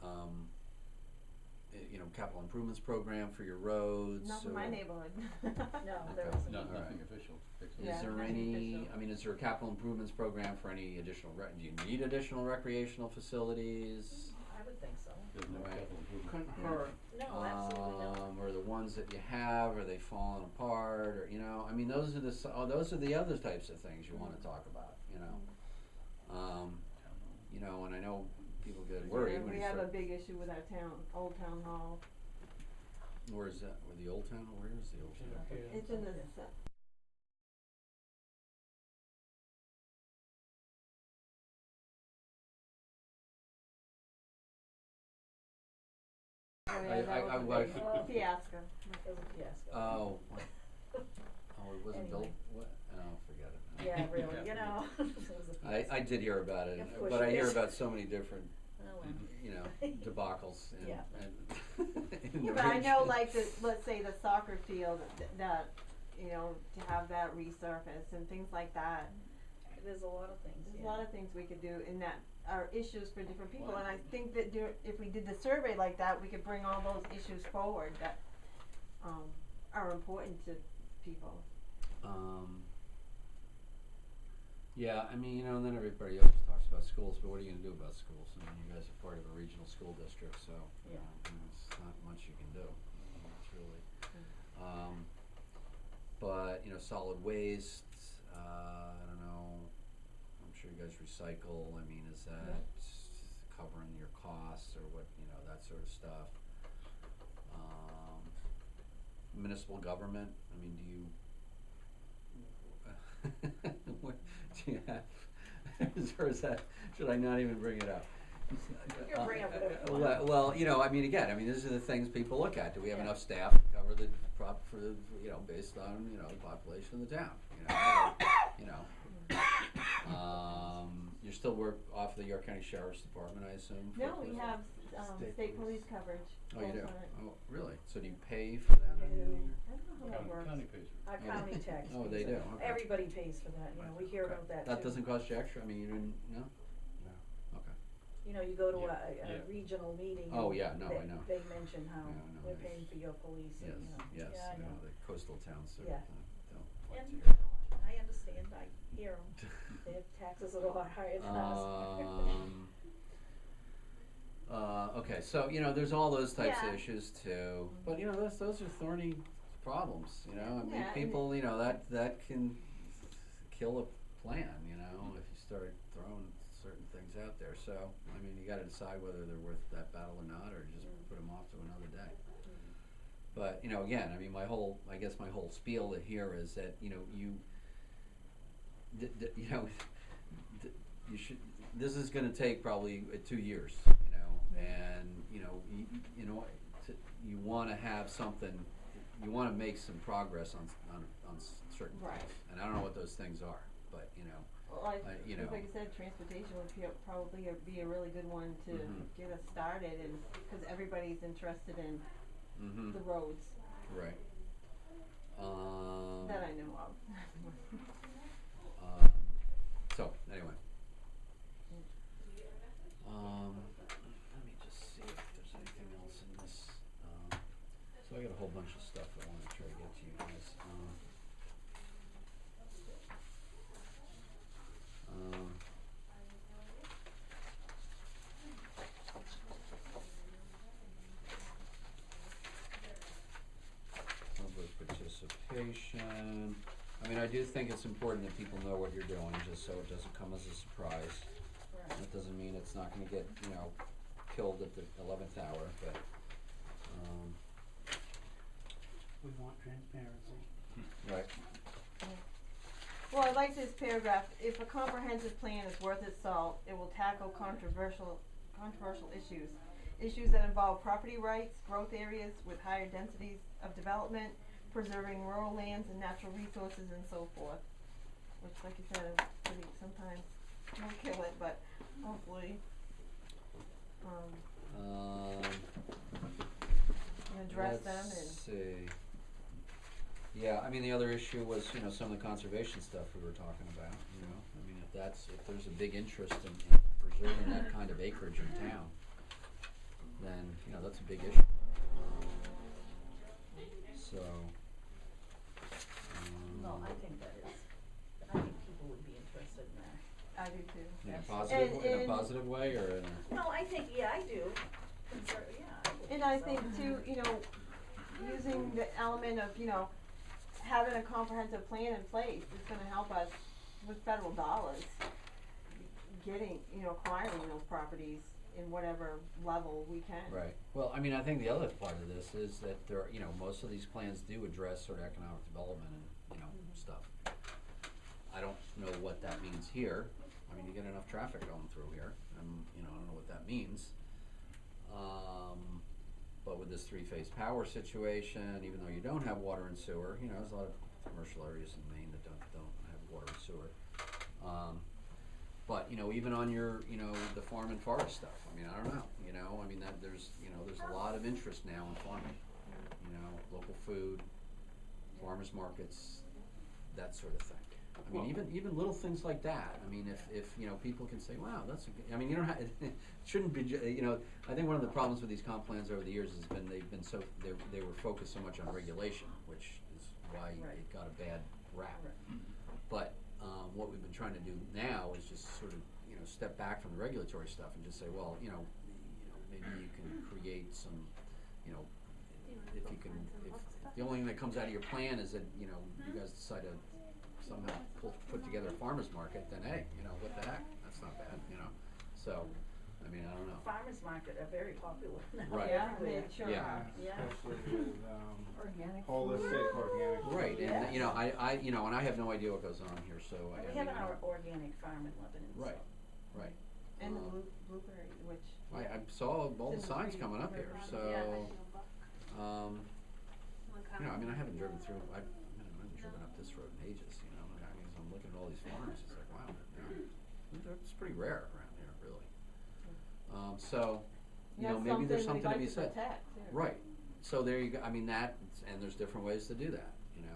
you know, capital improvements program for your roads? Not in my or- neighborhood. No, there Okay. isn't. No, All nothing right. official. Yeah, Is there nothing any, official. I mean, is there a capital improvements program for any additional do you need additional recreational facilities? I would think so. There's no Right. capital improvement. Concur. No, absolutely not. Or the ones that you have, are they falling apart, or, you know, I mean, those are the other types of things you wanna talk about, you know? You know, and I know people get worried Yeah, when we you have a start, big issue with our town, Old Town Hall. where is that, where the old town, where is the old town? It's in the, oh yeah, I- that I- was a I- big I- fiasco. It was a fiasco. Oh, what? Oh, it wasn't built, Anyway. what, oh, forget it. Yeah, really, you know, it was a fiasco. I did hear about it, Of course but I you hear did. about so many different, Oh, well. you know, debacles and, Yeah. in Yeah, the but I know region. like let's say the soccer field, that, you know, to have that resurfaced and things like that. There's a lot of things, There's a yeah. lot of things we could do in that are issues for different people, and I think that if we did the survey like that, we could bring all those issues forward that, are important to people. Yeah, I mean, you know, and then everybody else talks about schools, but what are you gonna do about schools? I mean, you guys are part of a regional school district, so, you Yeah. know, there's not much you can do. I mean, it's really, but, you know, solid waste, I don't know, I'm sure you guys recycle, I mean, is that covering your costs or what, you know, that sort of stuff? Municipal government, I mean, do you, what, do you have, is that, should I not even bring it up? You can bring up whatever you want. Well, you know, I mean, again, I mean, these are the things people look at. Do we have Yeah. enough staff to cover the for the, you know, based on, you know, the population of the town, you know, you still work off the York County Sheriff's Department, I assume? No, we have, state police coverage. Oh, you do? also on it. Oh, really? So do you pay for that? I don't know how it works. County pays for it. Our county tax. Oh, pays they it. do, okay. Everybody pays for that, you know, we hear about that too. That doesn't cost you extra? I mean, you didn't, no? No. Okay. You know, you go to Yeah, a yeah. regional meeting. Oh, and yeah, no, I know. They mention how Yeah, I know. we're paying for your police Yes, and, you know. yes, Yeah, I know. the coastal towns sort Yeah. of, don't like And to. I understand, I hear them, their taxes are a lot higher than us. Okay, so, you know, there's all those types of Yeah. issues too, but, you know, those are thorny problems, you know, I mean, Yeah, and people, you know, that can kill a plan, you know, if you start throwing certain things out there, so, I mean, you gotta decide whether they're worth that battle or not, or just put them off to another day. But, you know, again, I mean, I guess my whole spiel here is that, you know, you know, you should, this is gonna take probably 2 years, you know, and, you know, you know, you wanna have something, you wanna make some progress on certain Right. things, and I don't know what those things are, but, you know, Well, you know. like I said, transportation would probably be a really good one to Mhm. get us started, and because everybody's interested in Mhm. the roads Right. that I know of. So anyway, let me just see if there's anything else in this. So I got a whole bunch of stuff I want to try to get to you guys. Public participation. I mean, I do think it's important that people know what you're doing, just so it doesn't come as a surprise. That doesn't mean it's not gonna get, you know, killed at the 11th hour, but, We want transparency. right. Well, I like this paragraph, if a comprehensive plan is worth its salt, it will tackle controversial issues that involve property rights, growth areas with higher densities of development, preserving rural lands and natural resources and so forth. Which, like you said, pretty, sometimes won't kill it, but hopefully, address them and. Let's see. Yeah, I mean, the other issue was, you know, some of the conservation stuff we were talking about, you know, I mean, if there's a big interest in preserving that kind of acreage in town, then, you know, that's a big issue. So, No, I think that is, I think people would be interested in that. I do too. in a Absolutely. positive, in a And- positive way, or in a? No, I think, yeah, I do. Yeah, I would And I so. think too, you know, using the element of, you know, having a comprehensive plan in place is gonna help us with federal dollars, getting, you know, acquiring those properties in whatever level we can. Right. Well, I mean, I think the other part of this is that there, you know, most of these plans do address sort of economic development and, you know, stuff. I don't know what that means here. I mean, you get enough traffic going through here, and, you know, I don't know what that means. But with this three-phase power situation, even though you don't have water and sewer, you know, there's a lot of commercial areas in Maine that don't have water and sewer. But, you know, even on your, you know, the farm and forest stuff, I mean, I don't know, you know, I mean, that there's, you know, there's a lot of interest now in farming. You know, local food, farmers markets, that sort of thing. I mean, even little things like that, I mean, if, you know, people can say, wow, that's a good, I mean, you don't have, it shouldn't be, you know, I think one of the problems with these comp plans over the years has been they've been so, they were focused so much on regulation, which is why Right. it got a bad rap. Right. But, what we've been trying to do now is just sort of, you know, step back from the regulatory stuff and just say, well, you know, maybe you can create some, you know, if you can, if the only thing that comes out of your plan is that, you know, you guys decide to somehow put together a farmer's market, then hey, you know, what the heck, that's not bad, you know, so, I mean, I don't know. Farmers market are very popular now Right. Yeah, everywhere. they sure Yeah. are. Yeah. Especially with, Organic holistic organic. Right, and, Yes. you know, I, you know, and I have no idea what goes on here, so I We mean, have you know, our organic farm in Lebanon, so. Right, right. And the blueberry, which. I saw all the It's in the signs green coming up here, river. so, you know, I mean, I haven't driven through, I haven't driven up this road in ages, you know, I mean, as I'm looking at all these farms, it's like, wow, you know, it's pretty rare around here, really. So, you know, maybe there's something to be said. That's something we'd like to protect, too. Right, so there you go, I mean, that, and there's different ways to do that, you know,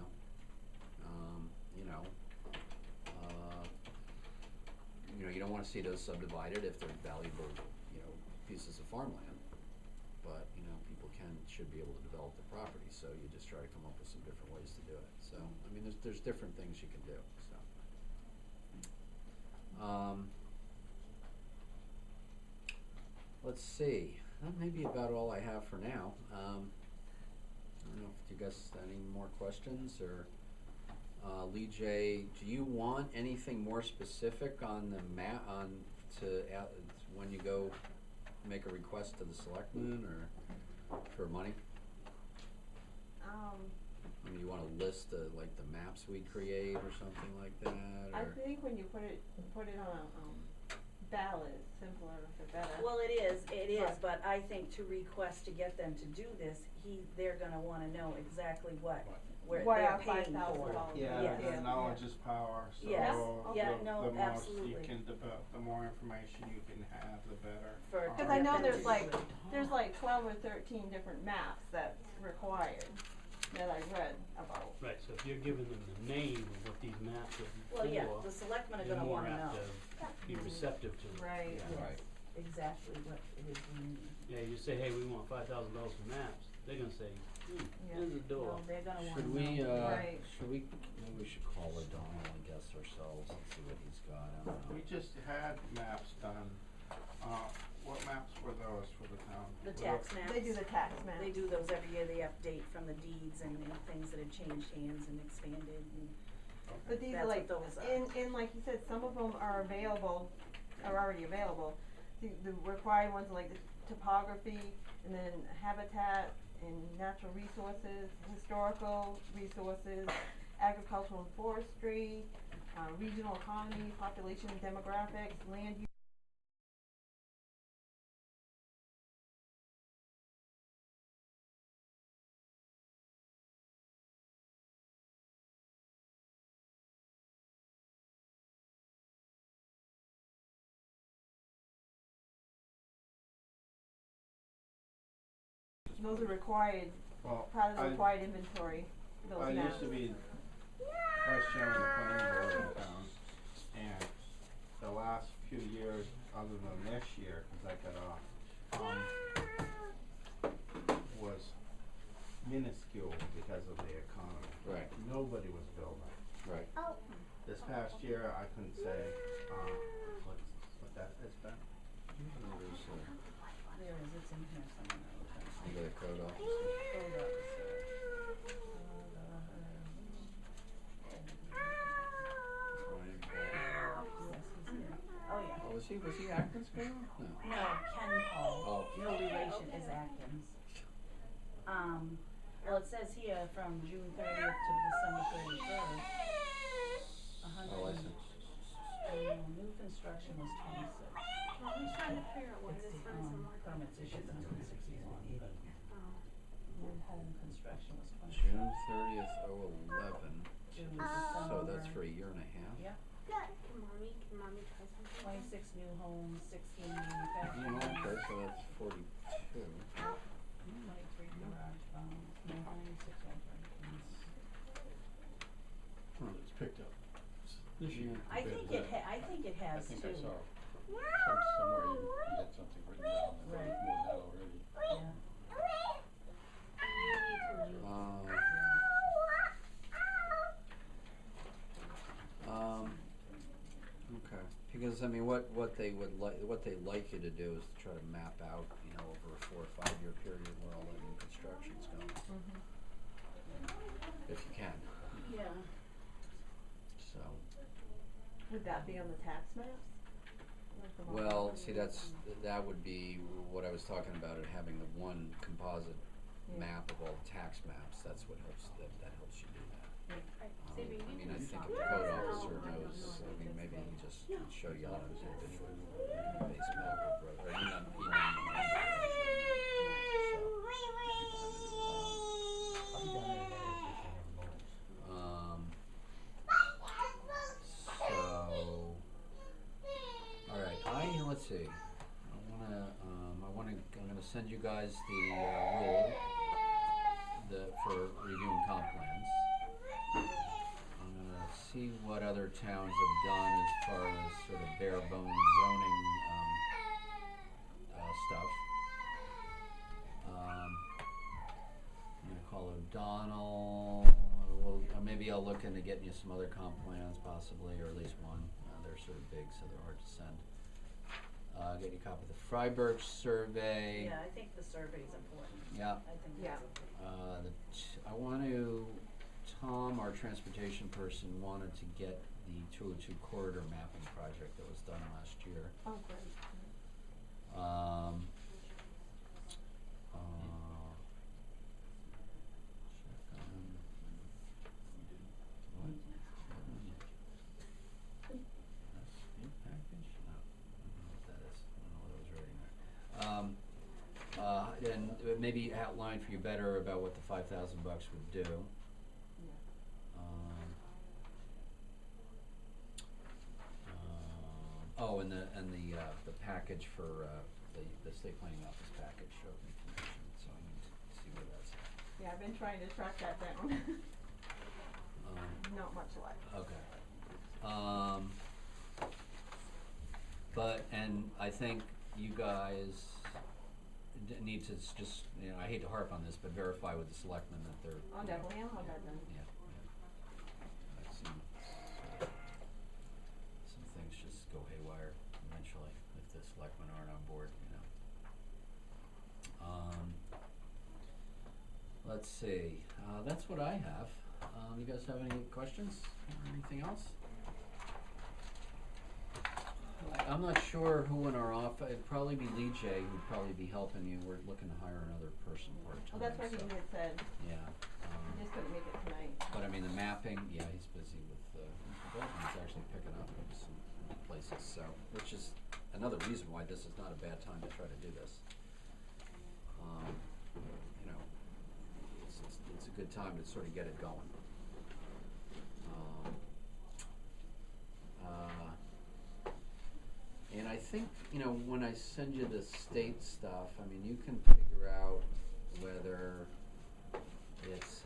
you don't wanna see those subdivided if they're valuable, you know, pieces of farmland, but, you know, people should be able to develop the property, so you just try to come up with some different ways to do it, so, I mean, there's different things you can do, so. Let's see, that may be about all I have for now. don't know if you guys, any more questions, or, Lee J, do you want anything more specific on the when you go make a request to the selectmen, or for money? I mean, you wanna list the, like, the maps we create or something like that, I or? think when you put it on a, ballot, it's simpler, the better. Well, it is, Right. but I think to request to get them to do this, they're gonna wanna know exactly what What they're our paying $5,000 for. Yeah, Yes. the knowledge is power, so Yes. Yeah, the no, most you absolutely. can develop, the more information you can have, the better. For- Cause I know them there's to like, do it. there's like 12 or 13 different maps that's required, that I read about. Right, so if you're giving them the name of what these maps are for, Well, yeah, the selectmen are they're gonna more wanna know. apt to be receptive to it. Right. Yes, Right. exactly what it is we need. Yeah, you say, hey, we want $5,000 for maps, they're gonna say, Yeah. there's a door. No, they're gonna wanna Should know. we, Right. maybe we should call O'Donnell, I guess, ourselves and see what he's got, I don't know. We just had maps done, what maps were those for the town? The Were tax tho- maps. They do the tax maps. They do those every year, they update from the deeds and things that have changed hands and expanded and, But these That's are like, what those are. in like you said, some of them are available, are already available. The required ones are like the topography, and then habitat and natural resources, historical resources, agricultural and forestry, regional economy, population and demographics, land use. Those are required, Well, part of the I- required inventory, those I maps. used to be vice chairman of the planning board in town, and the last few years, other than this year, cause I got off, was minuscule because of the economy. Right. Nobody was building. Right. This past year, I couldn't say, what that has been. there is, it's in here somewhere. Under the code office. Hold up. Yes, he's here. Oh, yeah. Oh, was he Atkins girl? No. No, Ken Hall. Oh. No relation is Atkins. Well, it says here from June 30th to December 31st. Oh, I see. New construction was 26. Well, I'm trying to figure out why It's this the, one is so permits issued 161, but new home construction was 26. June 30th, 011. June to So that's December. for a year and a half? Yeah, Can mommy try something? 26 new homes, 16 You manufacturing. know, okay, so that's 42. 23 garage barns, 96 alterations. It's picked up this year. I think it I think it I has think too. I saw somewhere you had something written down, that Right. more than that already. Yeah. Okay, because I mean, what they would like, what they like you to do is to try to map out, you know, over a 4 or 5 year period where all that new construction's going, if you can, Yeah. so. Would that be on the tax maps? Like the one- Well, see, that would be what I was talking about, it having the one composite Yeah. map of all tax maps, that's what helps, that helps you do that. I Maybe mean, you I can think stop. if the code officer knows, I mean, maybe he just can show you on his individual base map of road, or even on alright, let's see, I'm gonna send you guys the, rule, for reviewing comp plans. I'm gonna see what other towns have done as far as sort of bare bones zoning, stuff. I'm gonna call O'Donnell, maybe I'll look into getting you some other comp plans possibly, or at least one, they're sort of big, so they're hard to send. Get your copy of the Freiberg survey. Yeah, I think the survey's important. Yeah. I think Yeah. that's I want to, Tom, our transportation person, wanted to get the 202 corridor mapping project that was done last year. Oh, great. Um, check on, what? That's your package? No, I don't know what that is. I don't know what I was reading there. And maybe outline for you better about what the $5,000 would do. Oh, and the package for the state planning office package of information. So I need to see where that's at. Yeah, I've been trying to track that down. Um, Not much luck. Okay. But, and I think you guys need to just, you know, I hate to harp on this, but verify with the selectmen that they're. Oh, definitely, I'll have that done. Yeah, yeah. I've seen some things just go haywire eventually if the selectmen aren't on board, you know. Let's see, that's what I have. You guys have any questions or anything else? I'm not sure who in our office, it'd probably be Lee J who'd probably be helping you. We're looking to hire another person part-time. Oh, that's what he so, had said. yeah. He just couldn't make it tonight. But I mean, the mapping, yeah, he's busy with, development's actually picking up in some places, so, which is another reason why this is not a bad time to try to do this. You know, it's a good time to sort of get it going. And I think, you know, when I send you the state stuff, I mean, you can figure out whether it's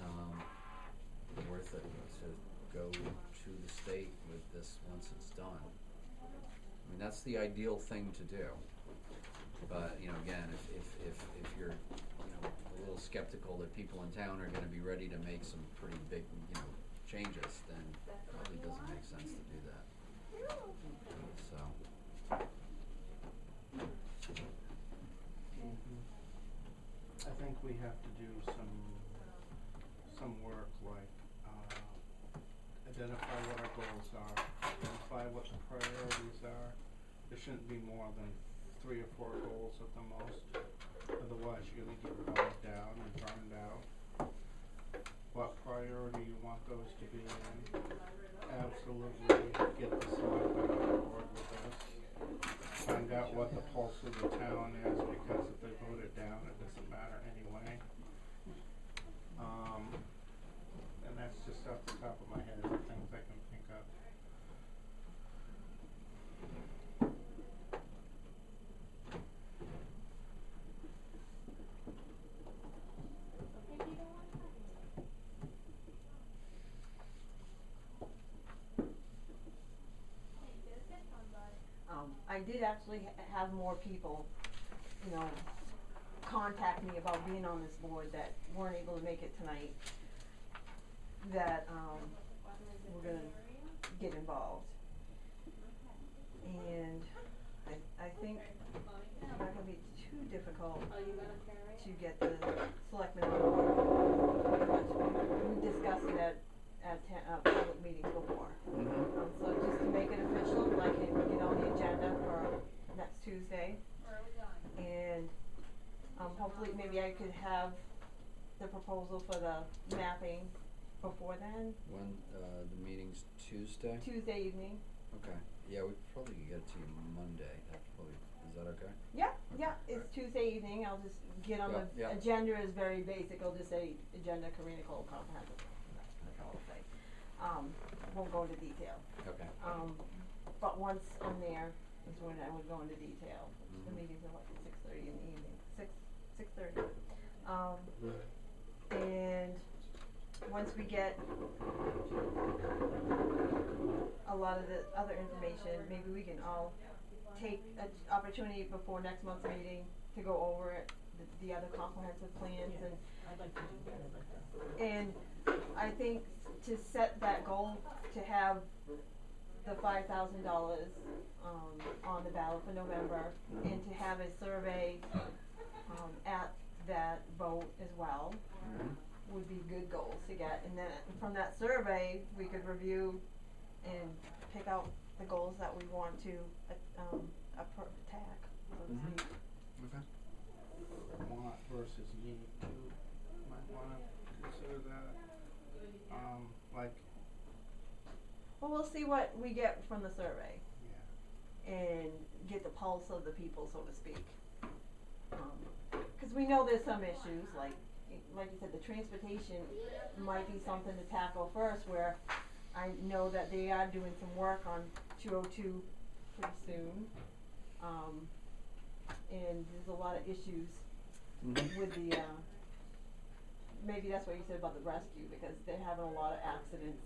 worth it to go to the state with this once it's done. I mean, that's the ideal thing to do. But, you know, again, if you're, you know, a little skeptical that people in town are gonna be ready to make some pretty big, you know, changes, then it probably doesn't make sense to do that. So. I think we have to do some work like, identify what our goals are, identify what the priorities are. There shouldn't be more than 3 or 4 goals at the most, otherwise you're gonna get bogged down and burned out. What priority you want those to be in, absolutely get the selectmen on board with us. Find out what the pulse of the town is, because if they vote it down, it doesn't matter anyway. And that's just off the top of my head, the things I can think of. I did actually have more people, you know, contact me about being on this board that weren't able to make it tonight, that, were gonna get involved. And I think it's not gonna be too difficult to get the selectmen on board. We discussed it at public meetings before. So just to make it official, I can get on the agenda for next Tuesday. And hopefully maybe I could have the proposal for the mapping before then, When, the meeting's Tuesday? Tuesday evening. Okay, yeah, we probably could get it to you Monday, that's probably, is that okay? Yeah, Okay, yeah, it's alright. Tuesday evening, I'll just get on Yeah, the yeah. agenda is very basic, I'll just say agenda, Karina Cole, comprehensive, that's all I'll say. Won't go into detail. Okay. But once I'm there, is when I would go into detail. The Mhm. meetings are like 6:30 in the evening, 6:30. And once we get a lot of the other information, maybe we can all take an opportunity before next month's meeting to go over it, the other comprehensive plans Yeah. and I'd like to do that, I'd like to. and I think to set that goal, to have the $5,000, on the ballot for November, and to have a survey, at that vote as well, would be good goals to get, and then from that survey, we could review and pick out the goals that we want to, attack, so to Mhm. speak. Okay. Want versus need too, might wanna consider that, like, Well, we'll see what we get from the survey yeah, and get the pulse of the people, so to speak. 'Cause we know there's some issues, like you said, the transportation might be something to tackle first, where I know that they are doing some work on 202 pretty soon. And there's a lot of issues with the, maybe that's what you said about the rescue, because they're having a lot of accidents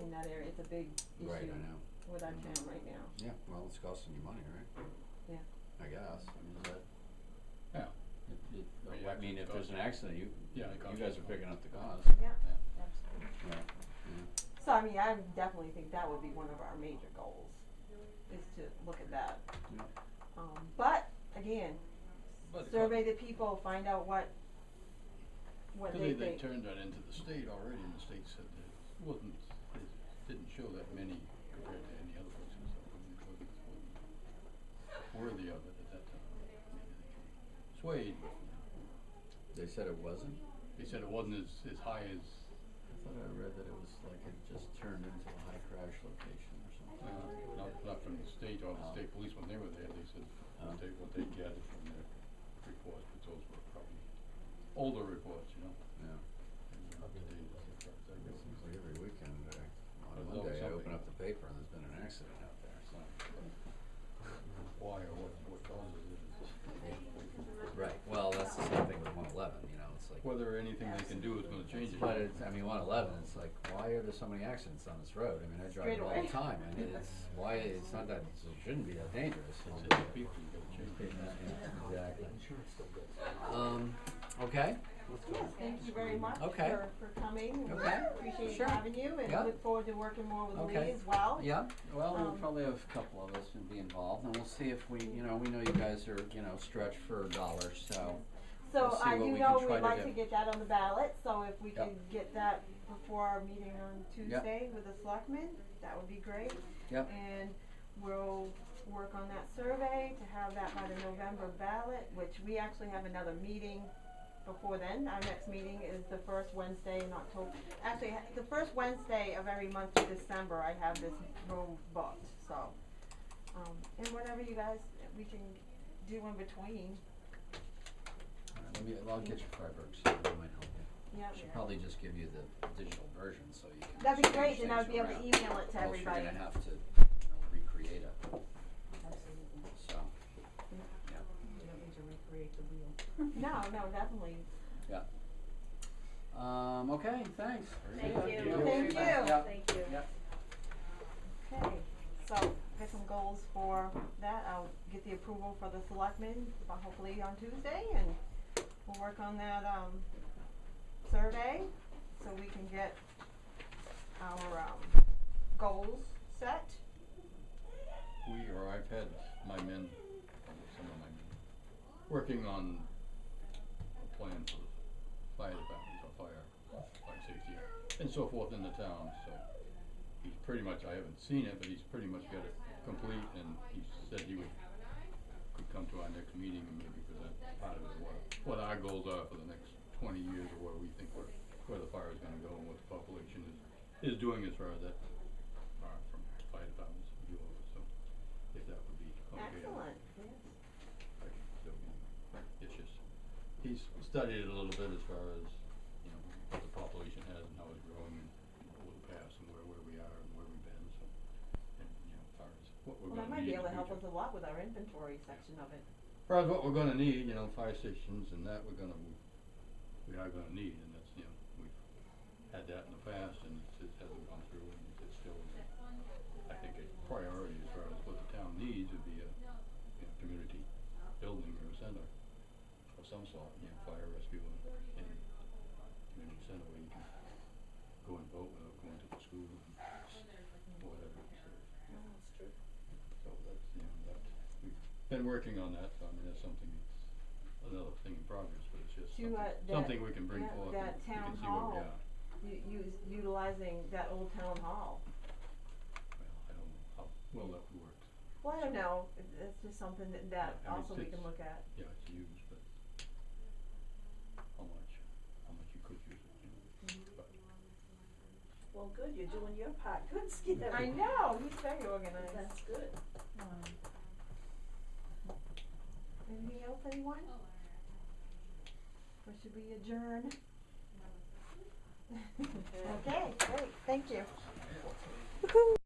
in that area. It's a big issue Right, I know. with our town right now. Yeah, well, it's costing you money, right? Yeah. I guess, I mean, is that, Yeah. I mean, if there's an accident, Yeah, it you costs guys you are money. picking up the cost. Yeah. Absolutely. Yeah, So I mean, I definitely think that would be one of our major goals, is to look at that. yeah. But again, But it survey the people, find out what Cause they they think. turned that into the state already, and the state said that it wasn't, it didn't show that many compared to any other places, so it wasn't worthy of it at that time. Maybe they swayed, but They said it wasn't? they said it wasn't as high as, I thought I read that it was like it just turned into a high crash location or something. not from the state or the Oh. state police when they were there, they said Oh. what they gathered from their reports, but those were probably older reports, you know? Yeah. And, today, It seems like every weekend, on There's Monday, always I open something. up the paper and there's been an accident out there, so. why or what causes it, Right, well, that's the same thing with 111, you know, it's like. whether anything they can do is gonna change it. But it's, I mean, 111, it's like, why are there so many accidents on this road? I mean, I drive Straight it all away. the time, and it's, why, it's not that, it shouldn't be that dangerous. It's the people, you gotta change it. Yeah, exactly. Okay, Yes, thank you very much Okay. for coming. and Okay. Appreciate Sure. having you, and Yeah. look forward to working more with Lee Okay. as well. yeah, well, we'll Um, probably have a couple of us and be involved, and we'll see if we, you know, we know you guys are, you know, stretched for a dollar, so. So We'll see I what do we know can we'd try to like do. to get that on the ballot, so if we Yep. could get that before our meeting on Tuesday with the selectmen, that would be great. Yep. And we'll work on that survey to have that by the November ballot, which we actually have another meeting before then. Our next meeting is the first Wednesday in October. Actually, the first Wednesday of every month in December, I have this room booked, so. And whatever you guys, we can do in between. All right, I'll get you Freiberg's, that might help you. Yeah. Should probably just give you the digital version so you can. That'd be change great, then I'd things be able to around. email it to Else everybody. you're gonna have to recreate it, Absolutely. so, You don't need to recreate the wheel. No, definitely. yeah. Okay, thanks. Thank Yeah. you. Thank you. Yeah. Thank you. Yeah. Okay, so got some goals for that. I'll get the approval for the selectmen, hopefully on Tuesday, and we'll work on that, survey, so we can get our, goals set. I've had my men, some of my men, working on a plan for the fire department, or fire safety, and so forth in the town, so he's pretty much, I haven't seen it, but he's pretty much got it complete, and he said he could come to our next meeting and maybe present part of it, what our goals are for the next 20 years, or where we think where the fire is gonna go, and what the population is doing as far as that, from fire department's view of it, so if that would be okay. Excellent, yes. It's just, he's studied it a little bit as far as, you know, what the population has and how it's growing and what will pass and where we are and where we've been, so, and, you know, as far as what we're Well, that gonna might need be in able the to help future. us a lot with our inventory section of it. As far as what we're gonna need, you know, fire stations and that we are gonna need, and that's, you know, we've had that in the past and it hasn't gone through, and it's still, I think, a priority as far as what the town needs would be a, you know, community building or a center of some sort, you know, fire rescue and community center where you can go and vote without going to the school and whatever. been working on that, so I mean, that's something that's another thing in progress, but it's just To, something, that- something we can bring yeah, forth that and we town can see where we hall. are. Utilizing that old town hall. Well, I don't know how well that would work. Well, I don't know, it's just something that Yeah, I mean, also we can it's- look at. Yeah, it's used, but how much you could use it, you know, but. Well, good, you're doing your part, good, Skip. I know, he's very organized. That's good. Anything else, anyone? Or should we adjourn? Okay, great, thank you.